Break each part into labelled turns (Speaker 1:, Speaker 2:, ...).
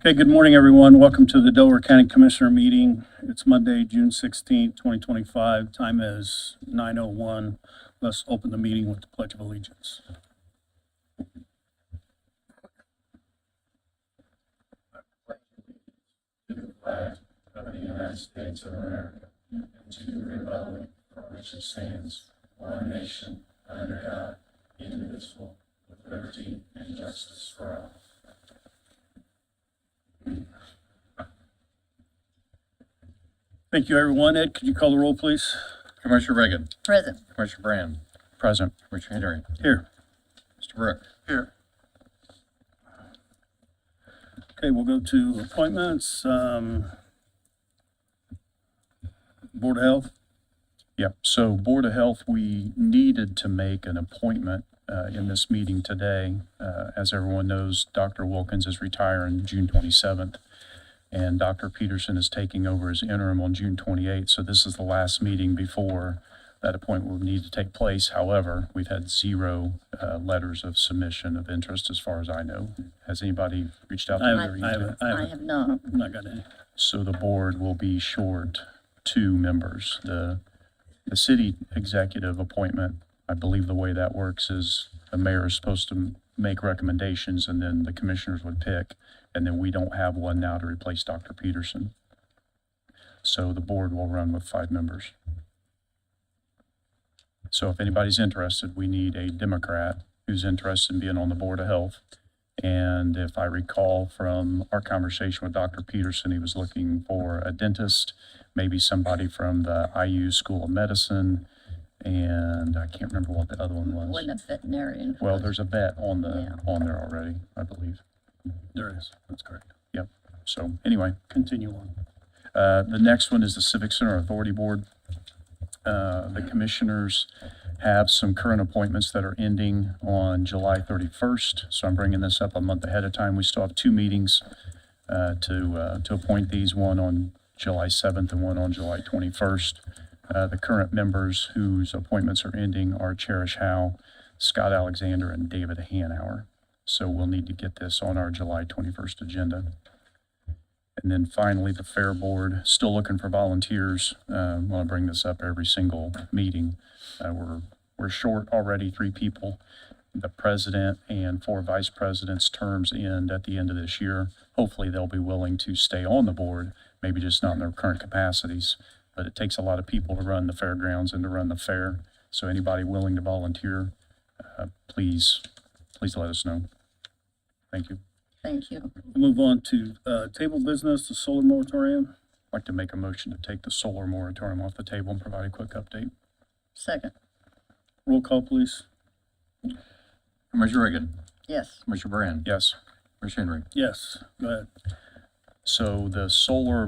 Speaker 1: Okay, good morning, everyone. Welcome to the Delaware County Commissioner meeting. It's Monday, June 16th, 2025. Time is 9:01. Let's open the meeting with the Pledge of Allegiance. To the flag of the United States of America and to the republic for which it stands, one nation, under God, indivisible, with liberty and justice for all. Thank you, everyone. Ed, could you call the roll, please?
Speaker 2: Commissioner Reagan.
Speaker 3: Present.
Speaker 2: Commissioner Brand.
Speaker 1: Present.
Speaker 2: Commissioner Henry.
Speaker 1: Here.
Speaker 2: Mr. Brook.
Speaker 1: Here. Okay, we'll go to appointments. Board of Health.
Speaker 4: Yep, so Board of Health, we needed to make an appointment in this meeting today. As everyone knows, Dr. Wilkins is retiring June 27th, and Dr. Peterson is taking over as interim on June 28th. So this is the last meeting before that appointment will need to take place. However, we've had zero letters of submission of interest as far as I know. Has anybody reached out to you?
Speaker 3: I have not.
Speaker 1: Not got any.
Speaker 4: So the board will be short 2 members. The city executive appointment, I believe the way that works is the mayor is supposed to make recommendations and then the commissioners would pick, and then we don't have one now to replace Dr. Peterson. So the board will run with 5 members. So if anybody's interested, we need a Democrat who's interested in being on the Board of Health. And if I recall from our conversation with Dr. Peterson, he was looking for a dentist, maybe somebody from the IU School of Medicine, and I can't remember what the other one was.
Speaker 3: Wasn't a veterinarian.
Speaker 4: Well, there's a vet on there already, I believe.
Speaker 1: There is. That's correct.
Speaker 4: Yep. So anyway,
Speaker 1: Continue on.
Speaker 4: the next one is the Civic Center Authority Board. The commissioners have some current appointments that are ending on July 31st. So I'm bringing this up a month ahead of time. We still have 2 meetings to appoint these, one on July 7th and one on July 21st. The current members whose appointments are ending are Cherish Howe, Scott Alexander, and David Hanauer. So we'll need to get this on our July 21st agenda. And then finally, the Fair Board, still looking for volunteers. I want to bring this up every single meeting. We're short already 3 people. The president and 4 vice presidents' terms end at the end of this year. Hopefully they'll be willing to stay on the board, maybe just not in their current capacities. But it takes a lot of people to run the fairgrounds and to run the fair. So anybody willing to volunteer, please let us know. Thank you.
Speaker 3: Thank you.
Speaker 1: We'll move on to table business, the solar moratorium.
Speaker 4: I'd like to make a motion to take the solar moratorium off the table and provide a quick update.
Speaker 3: Second.
Speaker 1: Roll call, please.
Speaker 2: Commissioner Reagan.
Speaker 3: Yes.
Speaker 2: Commissioner Brand.
Speaker 4: Yes.
Speaker 2: Commissioner Henry.
Speaker 1: Yes, go ahead.
Speaker 4: So the solar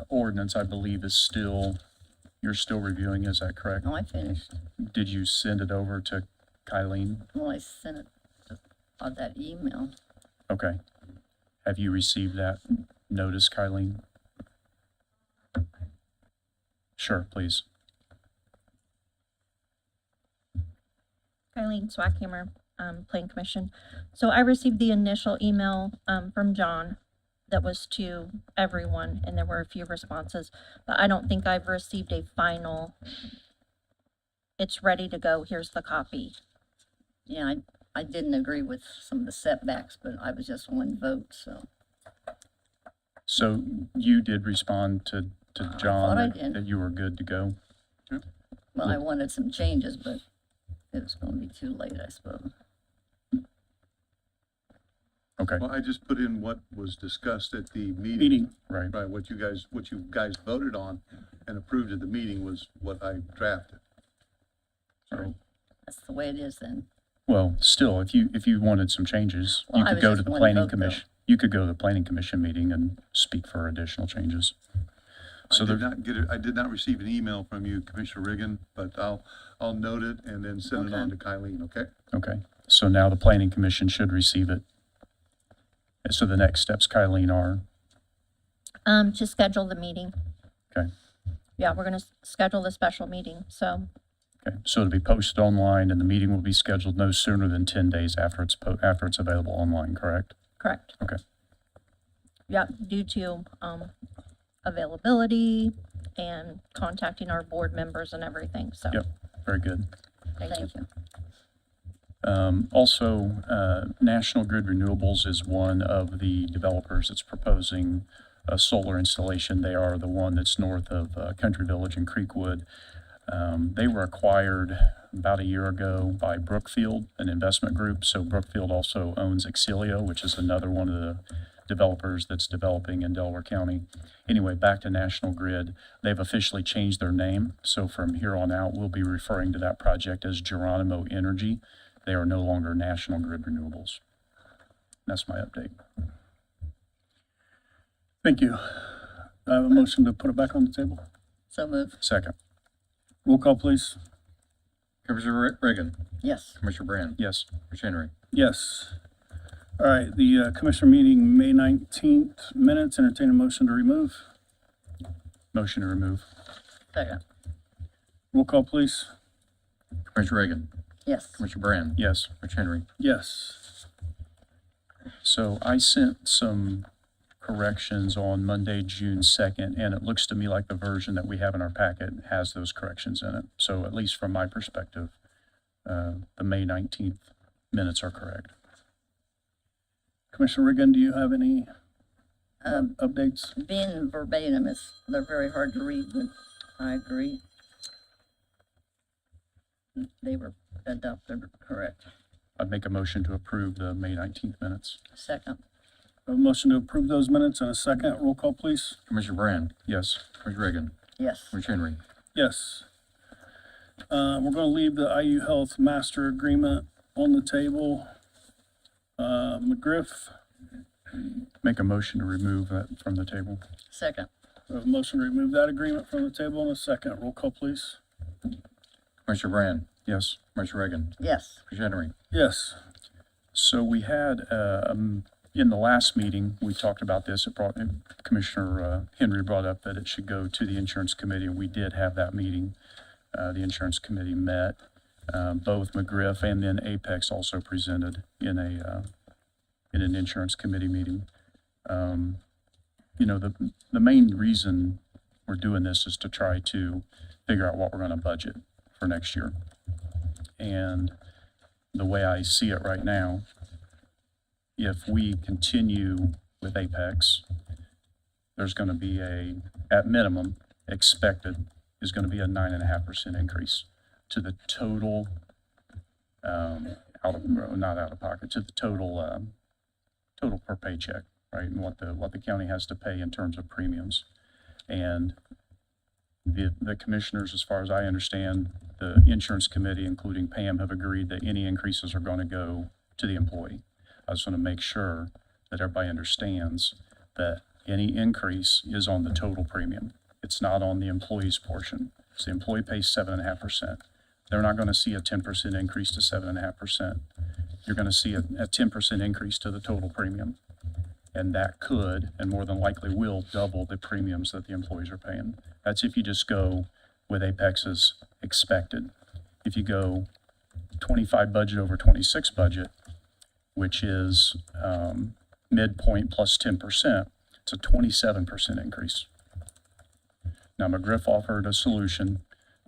Speaker 4: ordinance, I believe, you're still reviewing, is that correct?
Speaker 3: No, I finished.
Speaker 4: Did you send it over to Kylene?
Speaker 3: Well, I sent it on that email.
Speaker 4: Okay. Have you received that notice, Kylene? Sure, please.
Speaker 5: Eileen Swackhammer, Planning Commission. So I received the initial email from John that was to everyone, and there were a few responses, but I don't think I've received a final, it's ready to go, here's the copy.
Speaker 3: Yeah, I didn't agree with some of the setbacks, but I was just one vote, so.
Speaker 4: So you did respond to John
Speaker 3: thought I
Speaker 4: that
Speaker 3: did.
Speaker 4: that you were good to go?
Speaker 3: Well, I wanted some changes, but it was gonna be too late, I suppose.
Speaker 4: Okay,
Speaker 6: Well, I just put in what was discussed at the meeting.
Speaker 1: Meeting.
Speaker 4: right.
Speaker 6: Right, what you guys voted on and approved at the meeting was what I drafted. So,
Speaker 3: That's the way it is then.
Speaker 4: Well, still, if you wanted some changes,
Speaker 3: Well,
Speaker 4: you
Speaker 3: I
Speaker 4: could
Speaker 3: was
Speaker 4: go to
Speaker 3: just
Speaker 4: the
Speaker 3: one
Speaker 4: planning
Speaker 3: vote, though.
Speaker 4: commission. You could go to the planning commission meeting and speak for additional changes. So
Speaker 6: I did not receive an email from you, Commissioner Reagan, but I'll note it and then send it
Speaker 3: Okay.
Speaker 6: on to Kylene, okay?
Speaker 4: Okay, so now the planning commission should receive it. So the next steps, Kylene, are,
Speaker 5: To schedule the meeting.
Speaker 4: okay,
Speaker 5: Yeah, we're gonna schedule the special meeting, so
Speaker 4: okay. So it'll be posted online and the meeting will be scheduled no sooner than 10 days after it's available online, correct?
Speaker 5: correct.
Speaker 4: Okay.
Speaker 5: yeah, due to, availability and contacting our board members and everything, so.
Speaker 4: Yep. Very good.
Speaker 5: Thank you.
Speaker 4: Also, National Grid Renewables is one of the developers that's proposing a solar installation. They are the one that's north of Country Village and Creekwood. They were acquired about a year ago by Brookfield, an investment group. So Brookfield also owns Exelio, which is another one of the developers that's developing in Delaware County. Anyway, back to National Grid. They've officially changed their name. So from here on out, we'll be referring to that project as Geronimo Energy. They are no longer National Grid Renewables. That's my update.
Speaker 7: Thank you. I have a motion to put it back on the table.
Speaker 3: So move.
Speaker 4: Second.
Speaker 7: Roll call, please.
Speaker 2: Commissioner Reagan,
Speaker 3: Yes.
Speaker 2: Commissioner Brand,
Speaker 4: Yes.
Speaker 2: Commissioner Henry.
Speaker 7: Yes. All right, the commissioner meeting, May 19th minutes, entertain a motion to remove.
Speaker 4: Motion to remove.
Speaker 3: Second.
Speaker 7: Roll call, please.
Speaker 2: Commissioner Reagan,
Speaker 3: Yes.
Speaker 2: Commissioner Brand,
Speaker 4: Yes.
Speaker 2: Commissioner Henry.
Speaker 7: Yes.
Speaker 4: So I sent some corrections on Monday, June 2nd, and it looks to me like the version that we have in our packet has those corrections in it. So at least from my perspective, the May 19th minutes are correct.
Speaker 7: Commissioner Riggin, do you have any
Speaker 3: Um,
Speaker 7: updates?
Speaker 3: being verbatim they're very hard to read, but I agree. They were adopted correct.
Speaker 4: I'd make a motion to approve the May 19th minutes.
Speaker 3: Second.
Speaker 7: A motion to approve those minutes in a second. Roll call, please.
Speaker 2: Commissioner Brand,
Speaker 4: Yes.
Speaker 2: Commissioner Reagan,
Speaker 3: Yes.
Speaker 2: Commissioner Henry.
Speaker 7: Yes. We're going to leave the IU Health Master Agreement on the table. McGriff,
Speaker 4: Make a motion to remove that from the table.
Speaker 3: Second.
Speaker 7: we have a motion to remove that agreement from the table in a second. Roll call, please.
Speaker 2: Commissioner Brand,
Speaker 4: Yes.
Speaker 2: Commissioner Reagan,
Speaker 3: Yes.
Speaker 2: Commissioner Henry.
Speaker 7: Yes.
Speaker 4: So we had, in the last meeting, we talked about this. Commissioner Henry brought up that it should go to the insurance committee, and we did have that meeting. The insurance committee met. Both McGriff and then Apex also presented in an insurance committee meeting. The main reason we're doing this is to try to figure out what we're going to budget for next year. And the way I see it right now, if we continue with Apex, there's going to be at minimum, expected is going to be a 9.5% increase to the total, not out of pocket, to the total per paycheck, right? And what the county has to pay in terms of premiums. And the commissioners, as far as I understand, the insurance committee, including Pam, have agreed that any increases are going to go to the employee. I just want to make sure that everybody understands that any increase is on the total premium. It's not on the employee's portion. So the employee pays 7.5%. They're not going to see a 10% increase to 7.5%. You're going to see a 10% increase to the total premium. And that could, and more than likely will, double the premiums that the employees are paying. That's if you just go with Apex's expected. If you go 25 budget over 26 budget, which is midpoint plus 10%, it's a 27% increase. Now, McGriff offered a solution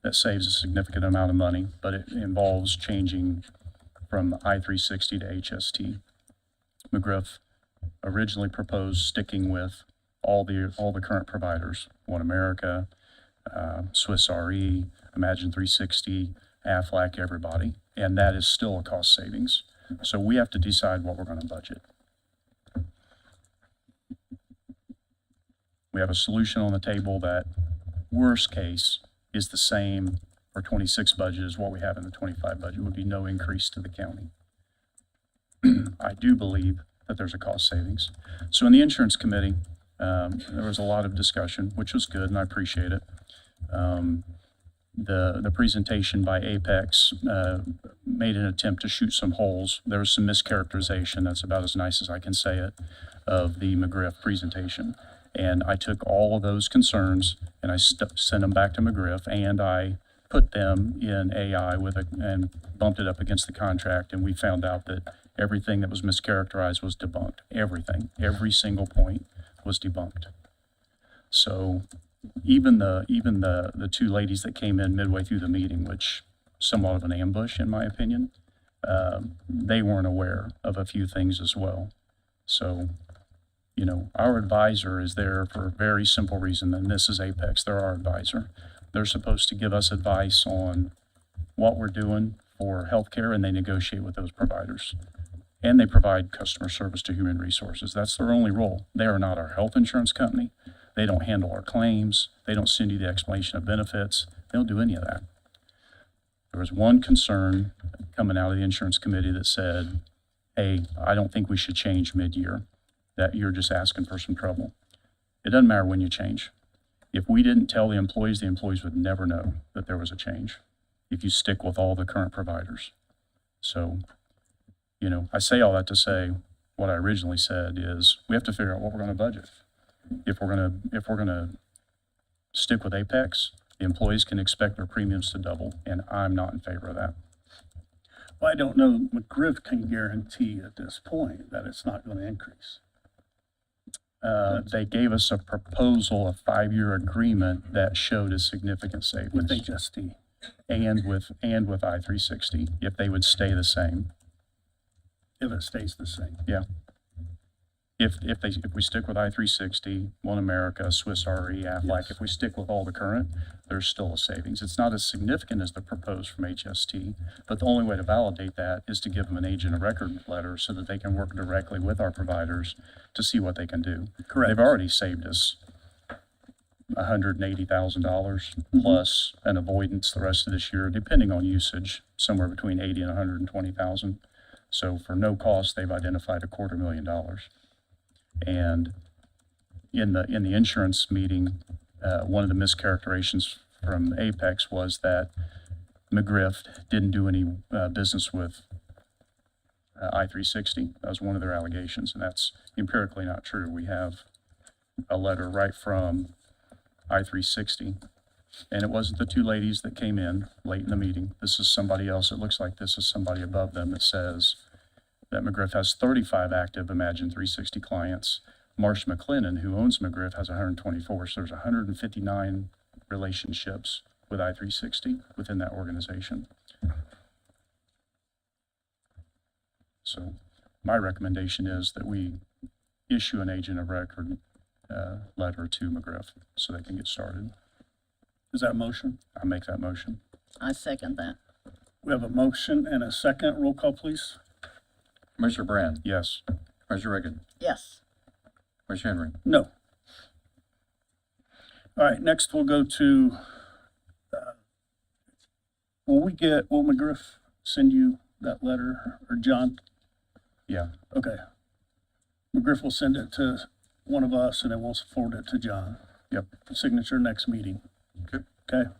Speaker 4: that saves a significant amount of money, but it involves changing from I-360 to HST. McGriff originally proposed sticking with all the current providers, One America, Swiss RE, Imagine 360, Aflac, everybody, and that is still a cost savings. So we have to decide what we're going to budget. We have a solution on the table that, worst case, is the same for 26 budget as what we have in the 25 budget. Would be no increase to the county. I do believe that there's a cost savings. So in the insurance committee, there was a lot of discussion, which was good, and I appreciate it. The presentation by Apex made an attempt to shoot some holes. There was some mischaracterization, that's about as nice as I can say it, of the McGriff presentation. And I took all of those concerns and I sent them back to McGriff, and I put them in AI and bumped it up against the contract, and we found out that everything that was mischaracterized was debunked. Everything, every single point was debunked. So even the two ladies that came in midway through the meeting, which somewhat of an ambush in my opinion, they weren't aware of a few things as well. So, you know, our advisor is there for a very simple reason, and this is Apex, they're our advisor. They're supposed to give us advice on what we're doing for healthcare, and they negotiate with those providers. And they provide customer service to human resources. That's their only role. They are not our health insurance company. They don't handle our claims. They don't send you the explanation of benefits. They don't do any of that. There was one concern coming out of the insurance committee that said, hey, I don't think we should change mid-year, that you're just asking for some trouble. It doesn't matter when you change. If we didn't tell the employees would never know that there was a change if you stick with all the current providers. So, you know, I say all that to say what I originally said is we have to figure out what we're going to budget. If we're going to stick with Apex, the employees can expect their premiums to double, and I'm not in favor of that.
Speaker 7: Well, I don't know, McGriff can guarantee at this point that it's not gonna increase.
Speaker 4: They gave us a proposal, a 5-year agreement that showed a significant savings.
Speaker 7: With HST.
Speaker 4: And with I-360, if they would stay the same.
Speaker 7: If it stays the same.
Speaker 4: Yeah. If we stick with I-360, One America, Swiss Re, Aflac,
Speaker 7: Yes.
Speaker 4: if we stick with all the current, there's still a savings. It's not as significant as the proposed from HST, but the only way to validate that is to give them an agent of record letter so that they can work directly with our providers to see what they can do.
Speaker 7: Correct.
Speaker 4: They've already saved us $180,000 plus an avoidance the rest of this year, depending on usage, somewhere between 80 and 120,000. So for no cost, they've identified $250,000. And in the insurance meeting, one of the mischaracterizations from Apex was that McGriff didn't do any business with I-360. That was one of their allegations, and that's empirically not true. We have a letter right from I-360, and it wasn't the two ladies that came in late in the meeting. This is somebody else. It looks like this is somebody above them that says that McGriff has 35 active Imagine 360 clients. Marsh McLennan, who owns McGriff, has 124. So there's 159 relationships with I-360 within that organization. So my recommendation is that we issue an agent of record letter to McGriff so they can get started.
Speaker 7: Is that a motion?
Speaker 4: I make that motion.
Speaker 3: I second that.
Speaker 7: We have a motion and a second. Roll call, please.
Speaker 2: Commissioner Brand,
Speaker 4: Yes.
Speaker 2: Commissioner Reagan,
Speaker 3: Yes.
Speaker 2: Commissioner Henry.
Speaker 7: No. All right, next we'll go to, will McGriff send you that letter, or John?
Speaker 4: Yeah.
Speaker 7: Okay. McGriff will send it to one of us, and then we'll forward it to John.
Speaker 4: Yep.
Speaker 7: Signature next meeting.
Speaker 6: Okay.
Speaker 7: Okay.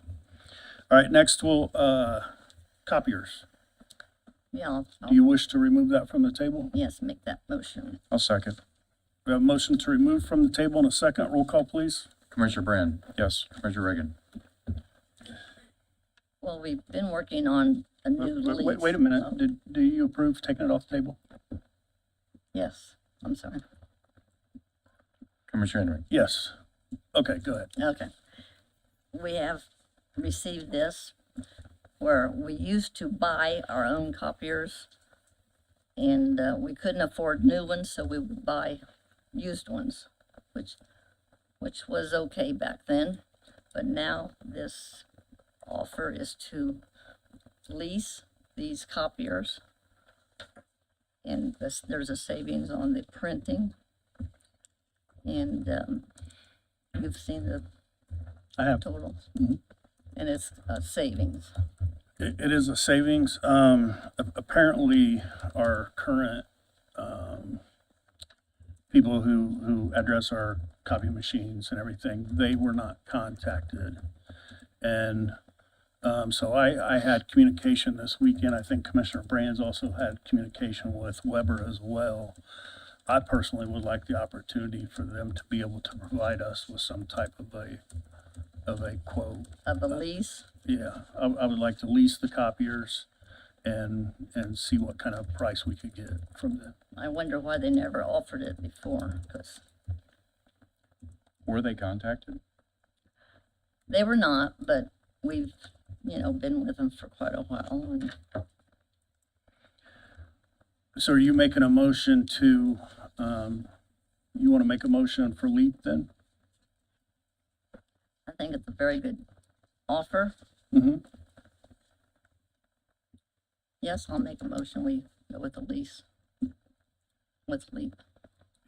Speaker 7: All right, next we'll, copiers.
Speaker 3: Yeah,
Speaker 7: Do you wish to remove that from the table?
Speaker 3: yes, make that motion.
Speaker 4: I'll second.
Speaker 7: We have a motion to remove from the table in a second. Roll call, please.
Speaker 2: Commissioner Brand,
Speaker 4: Yes.
Speaker 2: Commissioner Reagan,
Speaker 3: Well, we've been working on a new lease.
Speaker 7: Wait a minute.
Speaker 3: Oh,
Speaker 7: Do you approve taking it off the table?
Speaker 3: Yes, I'm sorry.
Speaker 2: Commissioner Henry.
Speaker 7: Yes. Okay, go ahead.
Speaker 3: Okay. We have received this where we used to buy our own copiers and we couldn't afford new ones, so we would buy used ones, which was okay back then. But now this offer is to lease these copiers. And there's a savings on the printing. And you've seen the
Speaker 7: I have.
Speaker 3: totals.
Speaker 7: Mhm.
Speaker 3: And it's a savings.
Speaker 7: It is a savings. Apparently, our current people who address our copy machines and everything, they were not contacted. And so I had communication this weekend. I think Commissioner Brands also had communication with Weber as well. I personally would like the opportunity for them to be able to provide us with some type of a quote.
Speaker 3: Of a lease.
Speaker 7: Yeah, I would like to lease the copiers and see what kind of price we could get from them.
Speaker 3: I wonder why they never offered it before, because
Speaker 4: Were they contacted?
Speaker 3: They were not, but we've, been with them for quite a while. And
Speaker 7: So are you making a motion to, you want to make a motion for LEAP then?
Speaker 3: I think it's a very good offer.
Speaker 7: Mm-hmm.
Speaker 3: Yes, I'll make a motion. We go with the lease with LEAP.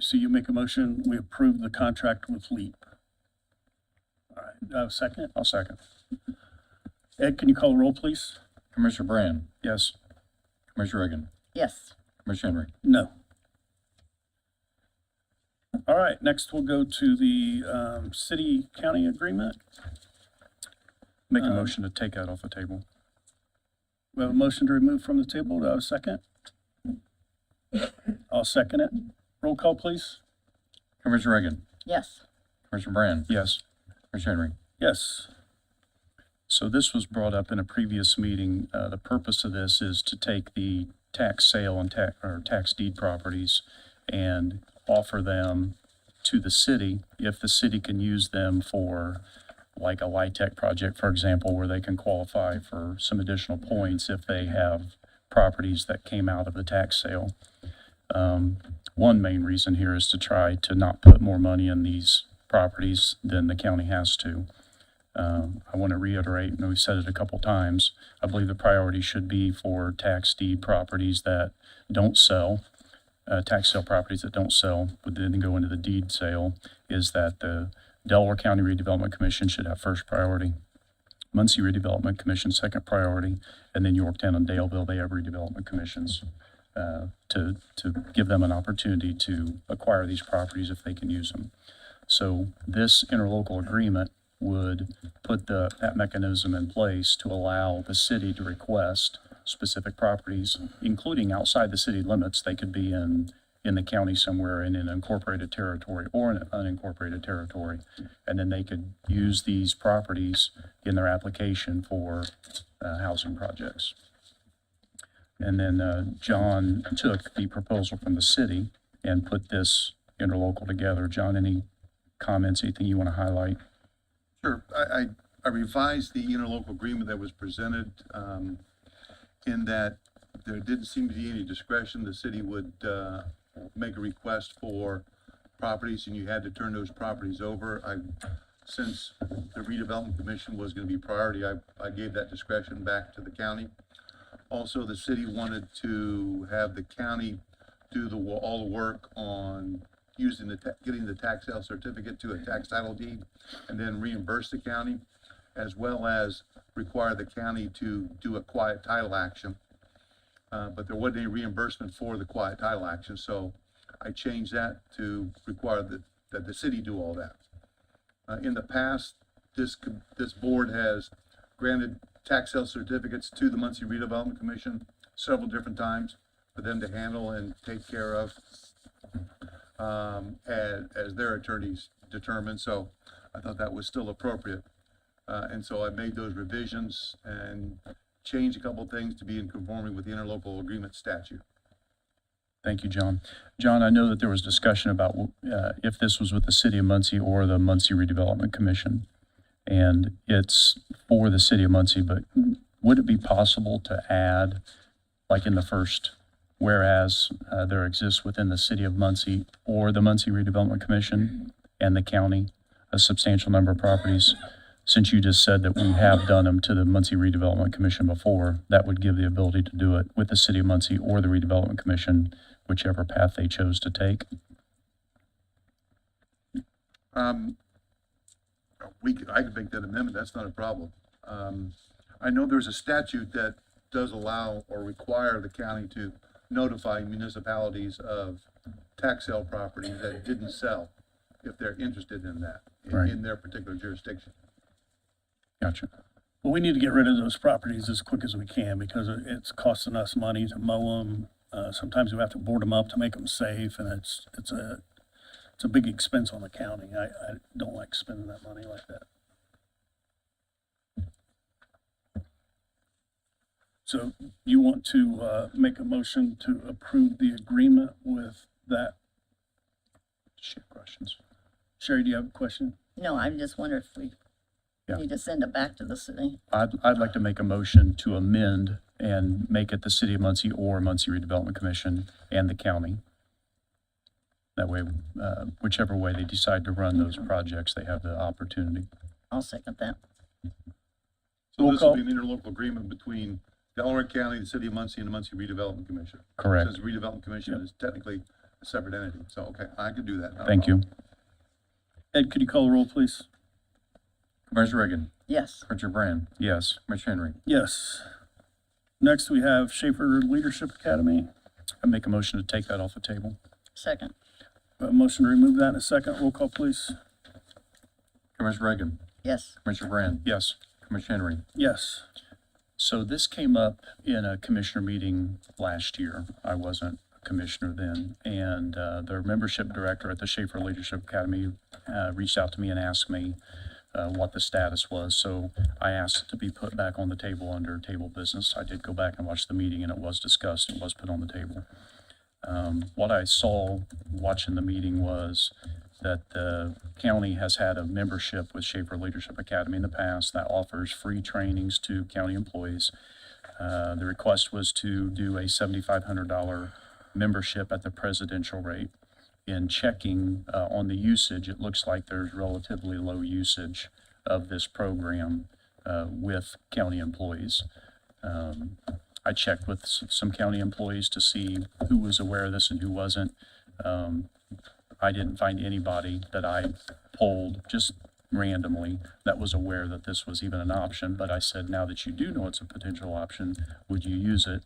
Speaker 7: So you make a motion, we approve the contract with LEAP. All right, do I have a second?
Speaker 4: I'll second.
Speaker 7: Ed, can you call the roll, please?
Speaker 2: Commissioner Brand,
Speaker 4: Yes.
Speaker 2: Commissioner Reagan,
Speaker 3: Yes.
Speaker 2: Commissioner Henry.
Speaker 7: No. All right, next we'll go to the city-county agreement.
Speaker 4: Make a motion to take that off the table.
Speaker 7: We have a motion to remove from the table. Do I have a second? I'll second it. Roll call, please.
Speaker 2: Commissioner Reagan,
Speaker 3: Yes.
Speaker 2: Commissioner Brand,
Speaker 4: Yes.
Speaker 2: Commissioner Henry.
Speaker 7: Yes.
Speaker 4: So this was brought up in a previous meeting. The purpose of this is to take the tax sale and tax deed properties and offer them to the city if the city can use them for like a LIHTC project, for example, where they can qualify for some additional points if they have properties that came out of the tax sale. One main reason here is to try to not put more money in these properties than the county has to. I want to reiterate, and we've said it a couple times, I believe the priority should be for tax deed properties that don't sell, tax sale properties that don't sell, but then go into the deed sale, is that the Delaware County Redevelopment Commission should have first priority. Muncie Redevelopment Commission, second priority, and then Yorktown and Daleville, they have redevelopment commissions to give them an opportunity to acquire these properties if they can use them. So this interlocal agreement would put that mechanism in place to allow the city to request specific properties, including outside the city limits. They could be in the county somewhere in an incorporated territory or an unincorporated territory. And then they could use these properties in their application for housing projects. And then John took the proposal from the city and put this interlocal together. John, any comments, anything you want to highlight?
Speaker 6: Sure. I revised the interlocal agreement that was presented in that there didn't seem to be any discretion. The city would make a request for properties and you had to turn those properties over. Since the redevelopment commission was going to be priority, I gave that discretion back to the county. Also, the city wanted to have the county do all the work on using getting the tax sale certificate to a tax title deed and then reimburse the county, as well as require the county to do a quiet title action. But there wasn't any reimbursement for the quiet title action, so I changed that to require that the city do all that. In the past, this board has granted tax sale certificates to the Muncie Redevelopment Commission several different times for them to handle and take care of as their attorneys determine. So I thought that was still appropriate. And so I made those revisions and changed a couple things to be in conforming with the interlocal agreement statute.
Speaker 4: Thank you, John. John, I know that there was discussion about if this was with the city of Muncie or the Muncie Redevelopment Commission. And it's for the city of Muncie, but would it be possible to add, like in the first, whereas there exists within the city of Muncie or the Muncie Redevelopment Commission and the county a substantial number of properties? Since you just said that we have done them to the Muncie Redevelopment Commission before, that would give the ability to do it with the city of Muncie or the Redevelopment Commission, whichever path they chose to take.
Speaker 6: I could make that amendment. That's not a problem. I know there's a statute that does allow or require the county to notify municipalities of tax sale properties that didn't sell if they're interested in that
Speaker 4: Right.
Speaker 6: in their particular jurisdiction.
Speaker 4: Gotcha.
Speaker 7: Well, we need to get rid of those properties as quick as we can because it's costing us money to mow them. Sometimes we have to board them up to make them safe, and it's a big expense on the county. I don't like spending that money like that. So you want to make a motion to approve the agreement with that?
Speaker 4: Shit questions.
Speaker 7: Sherry, do you have a question?
Speaker 3: No, I just wonder if we
Speaker 4: Yeah.
Speaker 3: need to send it back to the city.
Speaker 4: I'd like to make a motion to amend and make it the City of Muncie or Muncie Redevelopment Commission and the county. That way, whichever way they decide to run those projects, they have the opportunity.
Speaker 3: I'll second that.
Speaker 6: So
Speaker 7: Roll
Speaker 6: this will
Speaker 7: call.
Speaker 6: be an interlocal agreement between Delaware County, the City of Muncie, and the Muncie Redevelopment Commission.
Speaker 4: Correct.
Speaker 6: Since the Redevelopment Commission is technically a separate entity, so, okay, I can do that.
Speaker 4: Thank you.
Speaker 7: Ed, could you call the roll, please?
Speaker 2: Commissioner Reagan,
Speaker 3: Yes,
Speaker 2: Commissioner Brand,
Speaker 4: Yes.
Speaker 2: Commissioner Henry.
Speaker 7: Yes. Next, we have Schaefer Leadership Academy.
Speaker 4: I make a motion to take that off the table.
Speaker 3: second.
Speaker 7: A motion to remove that in a second. Roll call, please.
Speaker 2: Commissioner Reagan,
Speaker 3: Yes,
Speaker 2: Commissioner Brand,
Speaker 4: Yes.
Speaker 2: Commissioner Henry.
Speaker 7: Yes.
Speaker 4: So this came up in a commissioner meeting last year. I wasn't a commissioner then. And their membership director at the Schaefer Leadership Academy reached out to me and asked me what the status was. So I asked it to be put back on the table under table business. I did go back and watch the meeting, and it was discussed and was put on the table. What I saw watching the meeting was that the county has had a membership with Schaefer Leadership Academy in the past that offers free trainings to county employees. The request was to do a $7,500 membership at the presidential rate. In checking on the usage, it looks like there's relatively low usage of this program with county employees. I checked with some county employees to see who was aware of this and who wasn't. I didn't find anybody that I polled just randomly that was aware that this was even an option. But I said, now that you do know it's a potential option, would you use it?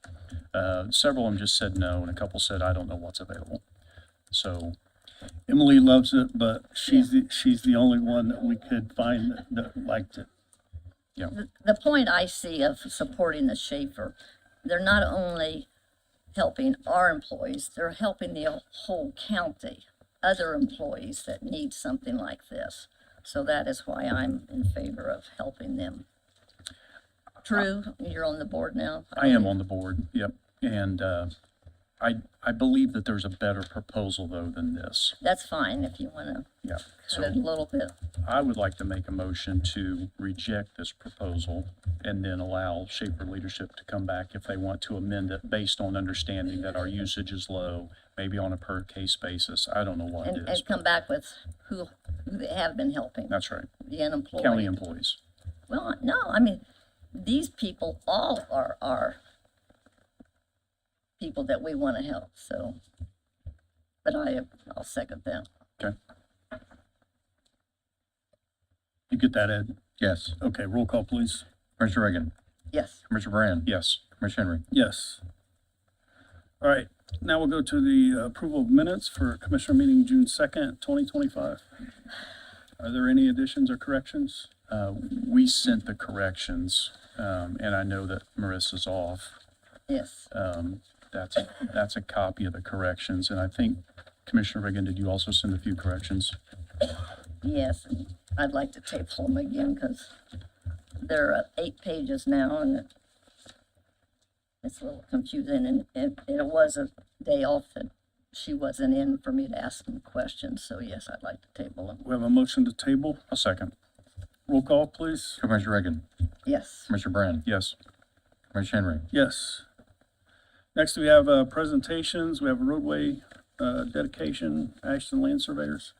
Speaker 4: Several of them just said no, and a couple said, I don't know what's available. So,
Speaker 7: Emily loves it, but she's the only one that we could find that liked it.
Speaker 3: the point I see of supporting the Schaefer, they're not only helping our employees, they're helping the whole county, other employees that need something like this. So that is why I'm in favor of helping them. Drew, you're on the board now?
Speaker 4: I am on the board, yep. And I believe that there's a better proposal, though, than this.
Speaker 3: That's fine if you want to
Speaker 4: Yeah.
Speaker 3: cut it a
Speaker 4: So
Speaker 3: little bit.
Speaker 4: I would like to make a motion to reject this proposal and then allow Schaefer Leadership to come back if they want to amend it based on understanding that our usage is low, maybe on a per case basis. I don't know what it
Speaker 3: And
Speaker 4: is.
Speaker 3: come back with who they have been helping,
Speaker 4: That's right.
Speaker 3: the unemployed.
Speaker 4: County employees.
Speaker 3: Well, no, I mean, these people all are people that we want to help, so. But I'll second that.
Speaker 4: Okay. You get that, Ed?
Speaker 2: Yes.
Speaker 7: Okay, roll call, please.
Speaker 2: Commissioner Reagan,
Speaker 3: Yes,
Speaker 2: Commissioner Brand,
Speaker 4: Yes.
Speaker 2: Commissioner Henry.
Speaker 7: Yes. All right, now we'll go to the approval of minutes for Commissioner meeting June 2nd, 2025. Are there any additions or corrections?
Speaker 4: We sent the corrections, and I know that Marissa's off.
Speaker 3: yes.
Speaker 4: That's a copy of the corrections, and I think Commissioner Reagan, did you also send a few corrections?
Speaker 3: Yes, and I'd like to table them again because they're 8 pages now and it's a little confusing, and it was a day off that she wasn't in for me to ask them questions, so yes, I'd like to table them.
Speaker 7: We have a motion to table.
Speaker 4: A second.
Speaker 7: Roll call, please.
Speaker 2: Commissioner Reagan,
Speaker 3: Yes,
Speaker 2: Commissioner Brand,
Speaker 4: Yes.
Speaker 2: Commissioner Henry.
Speaker 7: Yes. Next, we have presentations. We have roadway dedication, Ashton Land Surveyors.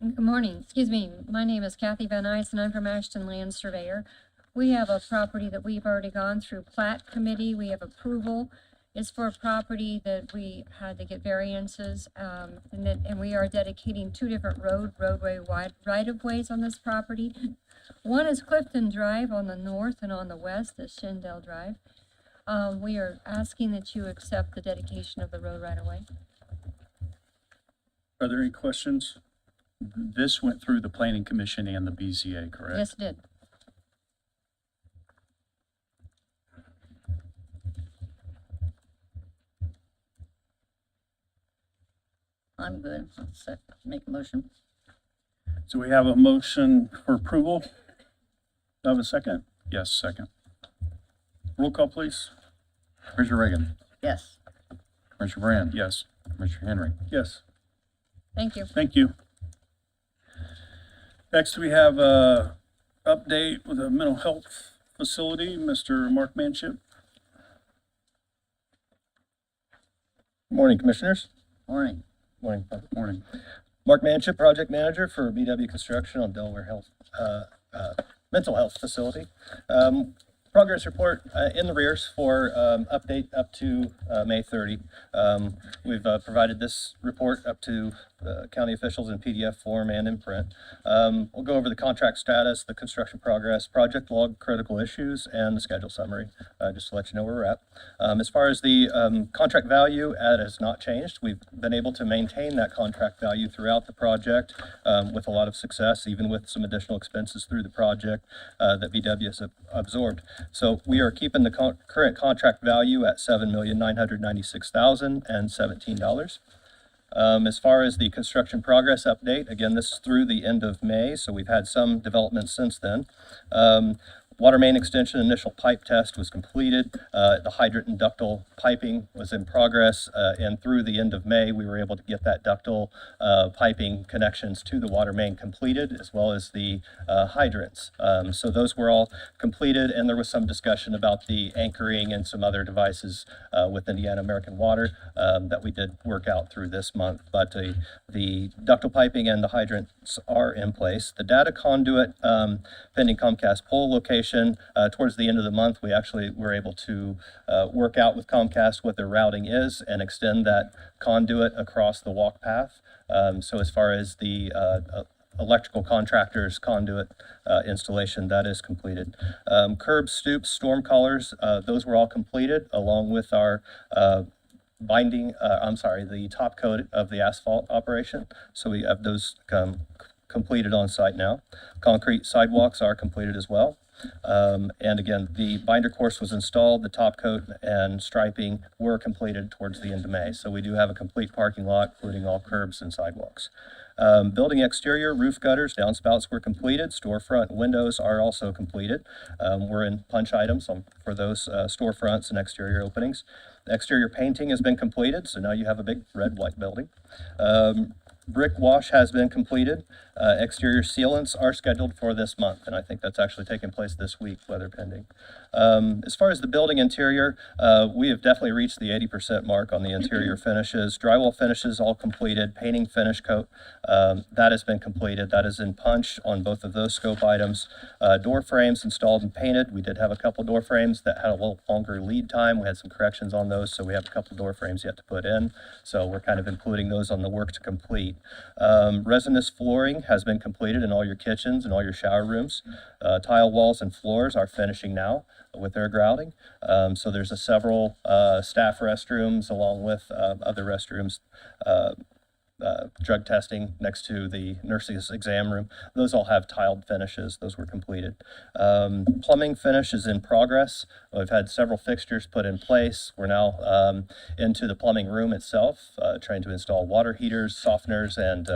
Speaker 8: Good morning. Excuse me. My name is Kathy Van Ice, and I'm from Ashton Land Surveyor. We have a property that we've already gone through plat committee. We have approval. It's for a property that we had to get variances, and we are dedicating 2 different roadway wide right-of-ways on this property. One is Clifton Drive on the north, and on the west is Shindell Drive. We are asking that you accept the dedication of the road right-of-way.
Speaker 7: Are there any questions?
Speaker 4: This went through the Planning Commission and the BZA, correct?
Speaker 8: Yes, it did.
Speaker 3: I'm good. I'll make a motion.
Speaker 7: So we have a motion for approval. Do I have a second?
Speaker 4: Yes, second.
Speaker 7: Roll call, please.
Speaker 2: Commissioner Reagan,
Speaker 3: Yes.
Speaker 2: Commissioner Brand,
Speaker 4: Yes.
Speaker 2: Commissioner Henry.
Speaker 7: Yes,
Speaker 8: Thank you.
Speaker 7: thank you. Next, we have a update with a mental health facility, Mr. Mark Manship.
Speaker 9: Morning, Commissioners.
Speaker 3: Morning.
Speaker 9: Morning.
Speaker 4: Morning.
Speaker 9: Mark Manship, Project Manager for BW Construction on Delaware Health, Mental Health Facility. Progress report in the rears for update up to May 30. We've provided this report up to county officials in PDF form and in print. We'll go over the contract status, the construction progress, project log, critical issues, and the schedule summary, just to let you know where we're at. As far as the contract value, it has not changed. We've been able to maintain that contract value throughout the project with a lot of success, even with some additional expenses through the project that BW has absorbed. So we are keeping the current contract value at $7,996,017. As far as the construction progress update, again, this is through the end of May, so we've had some development since then. Water main extension initial pipe test was completed. The hydrant and ductile piping was in progress, and through the end of May, we were able to get that ductile piping connections to the water main completed, as well as the hydrants. So those were all completed, and there was some discussion about the anchoring and some other devices with Indiana American Water that we did work out through this month. But the ductile piping and the hydrants are in place. The data conduit pending Comcast pole location. Towards the end of the month, we actually were able to work out with Comcast what their routing is and extend that conduit across the walk path. So as far as the electrical contractors conduit installation, that is completed. Curb, stoops, storm collars, those were all completed along with our the top coat of the asphalt operation. So we have those completed on site now. Concrete sidewalks are completed as well. And again, the binder course was installed, the top coat and striping were completed towards the end of May. So we do have a complete parking lot, including all curbs and sidewalks. Building exterior, roof gutters, downspouts were completed. Storefront windows are also completed. We're in punch items for those storefronts and exterior openings. Exterior painting has been completed, so now you have a big red, white building. Brick wash has been completed. Exterior sealants are scheduled for this month, and I think that's actually taking place this week, weather pending. As far as the building interior, we have definitely reached the 80% mark on the interior finishes. Drywall finishes all completed. Painting finish coat, that has been completed. That is in punch on both of those scope items. Door frames installed and painted. We did have a couple door frames that had a little longer lead time. We had some corrections on those, so we have a couple door frames yet to put in. So we're kind of including those on the work to complete. Resinous flooring has been completed in all your kitchens and all your shower rooms. Tile walls and floors are finishing now with their grouting. So there's several staff restrooms along with other restrooms, drug testing next to the nurse's exam room. Those all have tiled finishes. Those were completed. Plumbing finish is in progress. We've had several fixtures put in place. We're now into the plumbing room itself, trying to install water heaters, softeners, and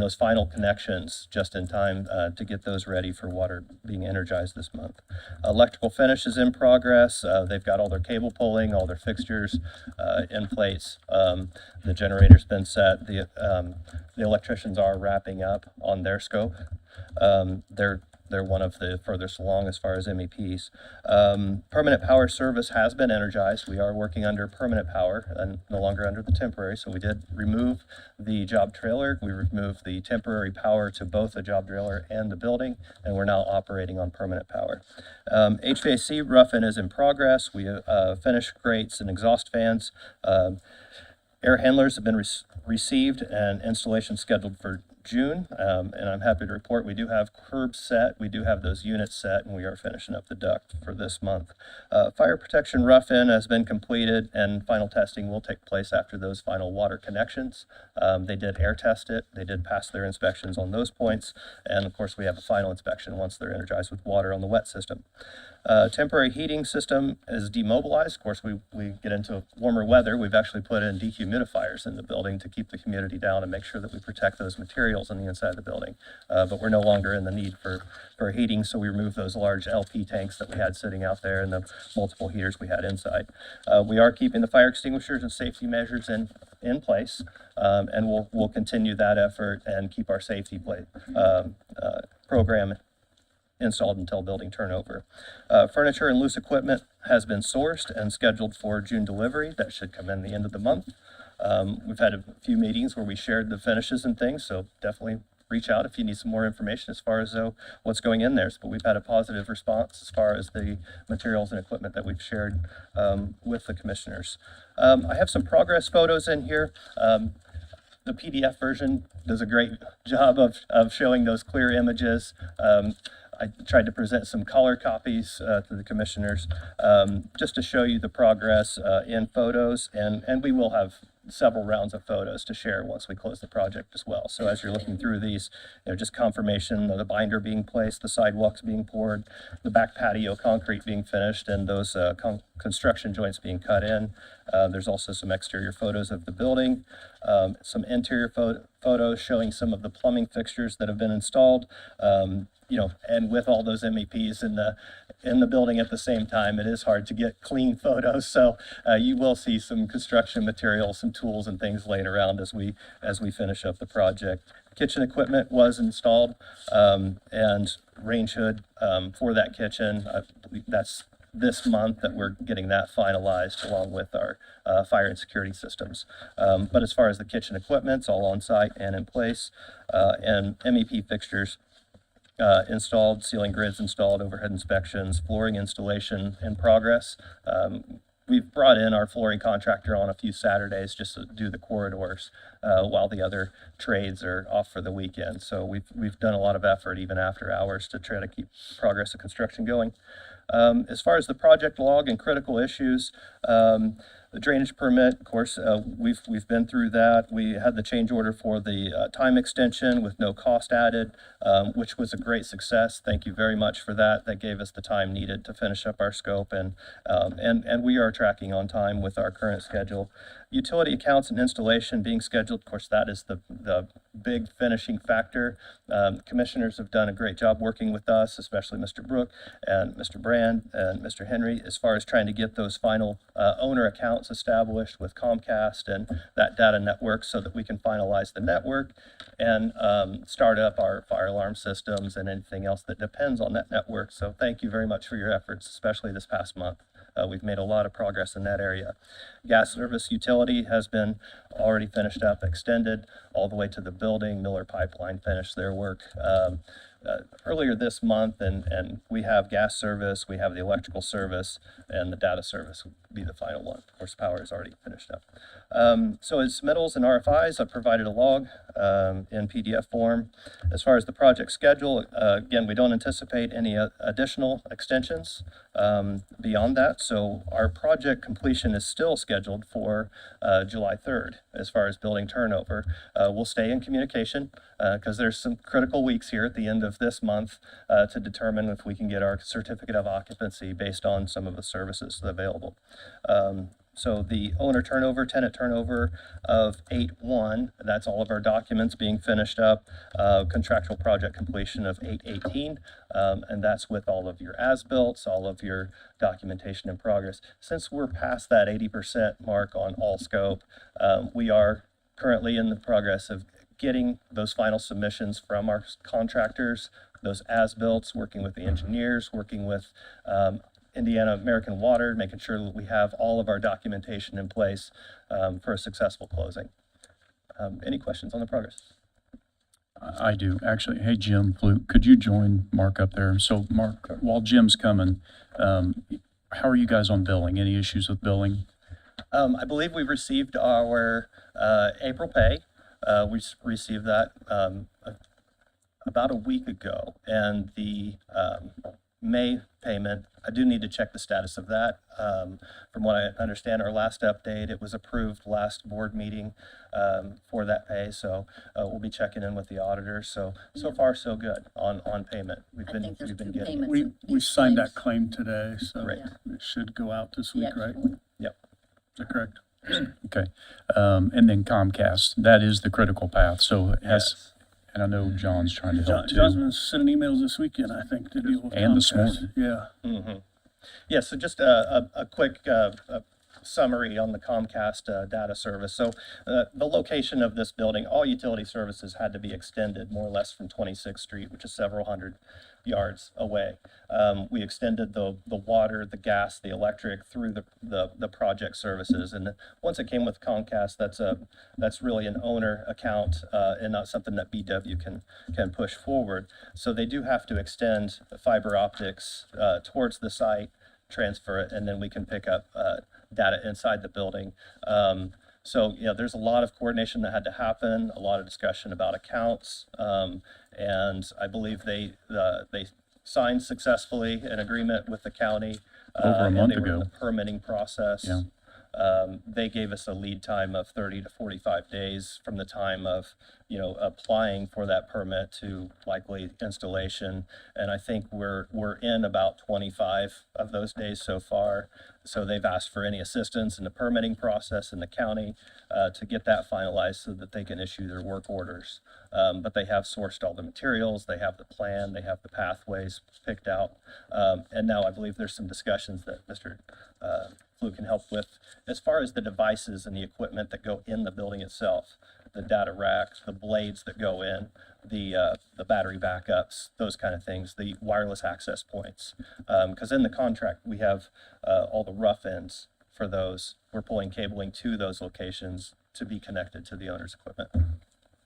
Speaker 9: those final connections just in time to get those ready for water being energized this month. Electrical finish is in progress. They've got all their cable pulling, all their fixtures in place. The generator's been set. The electricians are wrapping up on their scope. They're one of the furthest along as far as MEPs. Permanent power service has been energized. We are working under permanent power and no longer under the temporary. So we did remove the job trailer. We removed the temporary power to both the job trailer and the building, and we're now operating on permanent power. HVAC rough-in is in progress. We finished grates and exhaust fans. Air handlers have been received and installation scheduled for June, and I'm happy to report we do have curbs set, we do have those units set, and we are finishing up the duct for this month. Fire protection rough-in has been completed, and final testing will take place after those final water connections. They did air test it, they did pass their inspections on those points, and of course we have a final inspection once they're energized with water on the wet system. Temporary heating system is demobilized. Of course, we get into warmer weather. We've actually put in dehumidifiers in the building to keep the humidity down and make sure that we protect those materials on the inside of the building. But we're no longer in the need for heating, so we removed those large LP tanks that we had sitting out there and the multiple heaters we had inside. We are keeping the fire extinguishers and safety measures in place, and we'll continue that effort and keep our safety program installed until building turnover. Furniture and loose equipment has been sourced and scheduled for June delivery. That should come in the end of the month. We've had a few meetings where we shared the finishes and things, so definitely reach out if you need some more information as far as what's going in there. But we've had a positive response as far as the materials and equipment that we've shared with the commissioners. I have some progress photos in here. The PDF version does a great job of showing those clear images. I tried to present some color copies to the commissioners just to show you the progress in photos, and we will have several rounds of photos to share once we close the project as well. So as you're looking through these, just confirmation of the binder being placed, the sidewalks being poured, the back patio concrete being finished, and those construction joints being cut in. There's also some exterior photos of the building, some interior photos showing some of the plumbing fixtures that have been installed. And with all those MEPs in the building at the same time, it is hard to get clean photos. So you will see some construction materials, some tools and things laying around as we finish up the project. Kitchen equipment was installed, and range hood for that kitchen. That's this month that we're getting that finalized along with our fire and security systems. But as far as the kitchen equipment, it's all on site and in place, and MEP fixtures installed, ceiling grids installed, overhead inspections, flooring installation in progress. We've brought in our flooring contractor on a few Saturdays just to do the corridors while the other trades are off for the weekend. So we've done a lot of effort even after hours to try to keep progress of construction going. As far as the project log and critical issues, the drainage permit, of course, we've been through that. We had the change order for the time extension with no cost added, which was a great success. Thank you very much for that. That gave us the time needed to finish up our scope, and we are tracking on time with our current schedule. Utility accounts and installation being scheduled, of course, that is the big finishing factor. Commissioners have done a great job working with us, especially Mr. Brook and Mr. Brand and Mr. Henry, as far as trying to get those final owner accounts established with Comcast and that data network so that we can finalize the network and start up our fire alarm systems and anything else that depends on that network. So thank you very much for your efforts, especially this past month. We've made a lot of progress in that area. Gas service utility has been already finished up, extended all the way to the building. Miller Pipeline finished their work earlier this month, and we have gas service, we have the electrical service, and the data service will be the final one. Of course, power is already finished up. So as submittals and RFIs, I've provided a log in PDF form. As far as the project schedule, again, we don't anticipate any additional extensions beyond that. So our project completion is still scheduled for July 3rd. As far as building turnover, we'll stay in communication because there's some critical weeks here at the end of this month to determine if we can get our certificate of occupancy based on some of the services available. So the owner turnover, tenant turnover of 8/1, that's all of our documents being finished up, contractual project completion of 8/18, and that's with all of your as-built, all of your documentation in progress. Since we're past that 80% mark on all scope, we are currently in the progress of getting those final submissions from our contractors, those as-builts, working with the engineers, working with Indiana American Water, making sure that we have all of our documentation in place for a successful closing. Any questions on the progress?
Speaker 4: I do, actually. Hey, Jim, Fluke, could you join Mark up there? So, Mark, while Jim's coming, how are you guys on billing? Any issues with billing?
Speaker 9: I believe we received our April pay. We received that about a week ago, and the May payment, I do need to check the status of that. From what I understand, our last update, it was approved last board meeting for that pay. So we'll be checking in with the auditor. So far, so good on payment.
Speaker 3: I think there's
Speaker 9: We've been
Speaker 3: two
Speaker 9: getting.
Speaker 3: payments.
Speaker 7: We,
Speaker 3: of
Speaker 7: we
Speaker 3: these
Speaker 7: signed that
Speaker 3: claims.
Speaker 7: claim today, so
Speaker 9: Right.
Speaker 7: it should go out this week, right?
Speaker 3: Yeah.
Speaker 9: Yep.
Speaker 7: Is that correct?
Speaker 4: Okay. And then Comcast, that is the critical path. So it has,
Speaker 9: Yes.
Speaker 4: and I know John's trying to help
Speaker 7: John's
Speaker 4: too.
Speaker 7: been sending emails this weekend, I think, to deal with
Speaker 4: And this
Speaker 7: Comcast. Yeah.
Speaker 9: Mm-hmm. Yeah, so just a quick summary on the Comcast data service. So the location of this building, all utility services had to be extended more or less from 26th Street, which is several hundred yards away. We extended the water, the gas, the electric through the project services. And once it came with Comcast, that's really an owner account and not something that BW can push forward. So they do have to extend fiber optics towards the site, transfer it, and then we can pick up data inside the building. So, there's a lot of coordination that had to happen, a lot of discussion about accounts, and I believe they signed successfully an agreement with the county.
Speaker 4: Over a
Speaker 9: and
Speaker 4: month
Speaker 9: they were in
Speaker 4: ago.
Speaker 9: the permitting process.
Speaker 4: Yeah.
Speaker 9: They gave us a lead time of 30 to 45 days from the time of, applying for that permit to likely installation. And I think we're in about 25 of those days so far. So they've asked for any assistance in the permitting process in the county to get that finalized so that they can issue their work orders. But they have sourced all the materials, they have the plan, they have the pathways picked out. And now I believe there's some discussions that Mr. Flew can help with as far as the devices and the equipment that go in the building itself, the data racks, the blades that go in, the battery backups, those kind of things, the wireless access points. Because in the contract, we have all the rough ends for those. We're pulling cabling to those locations to be connected to the owner's equipment.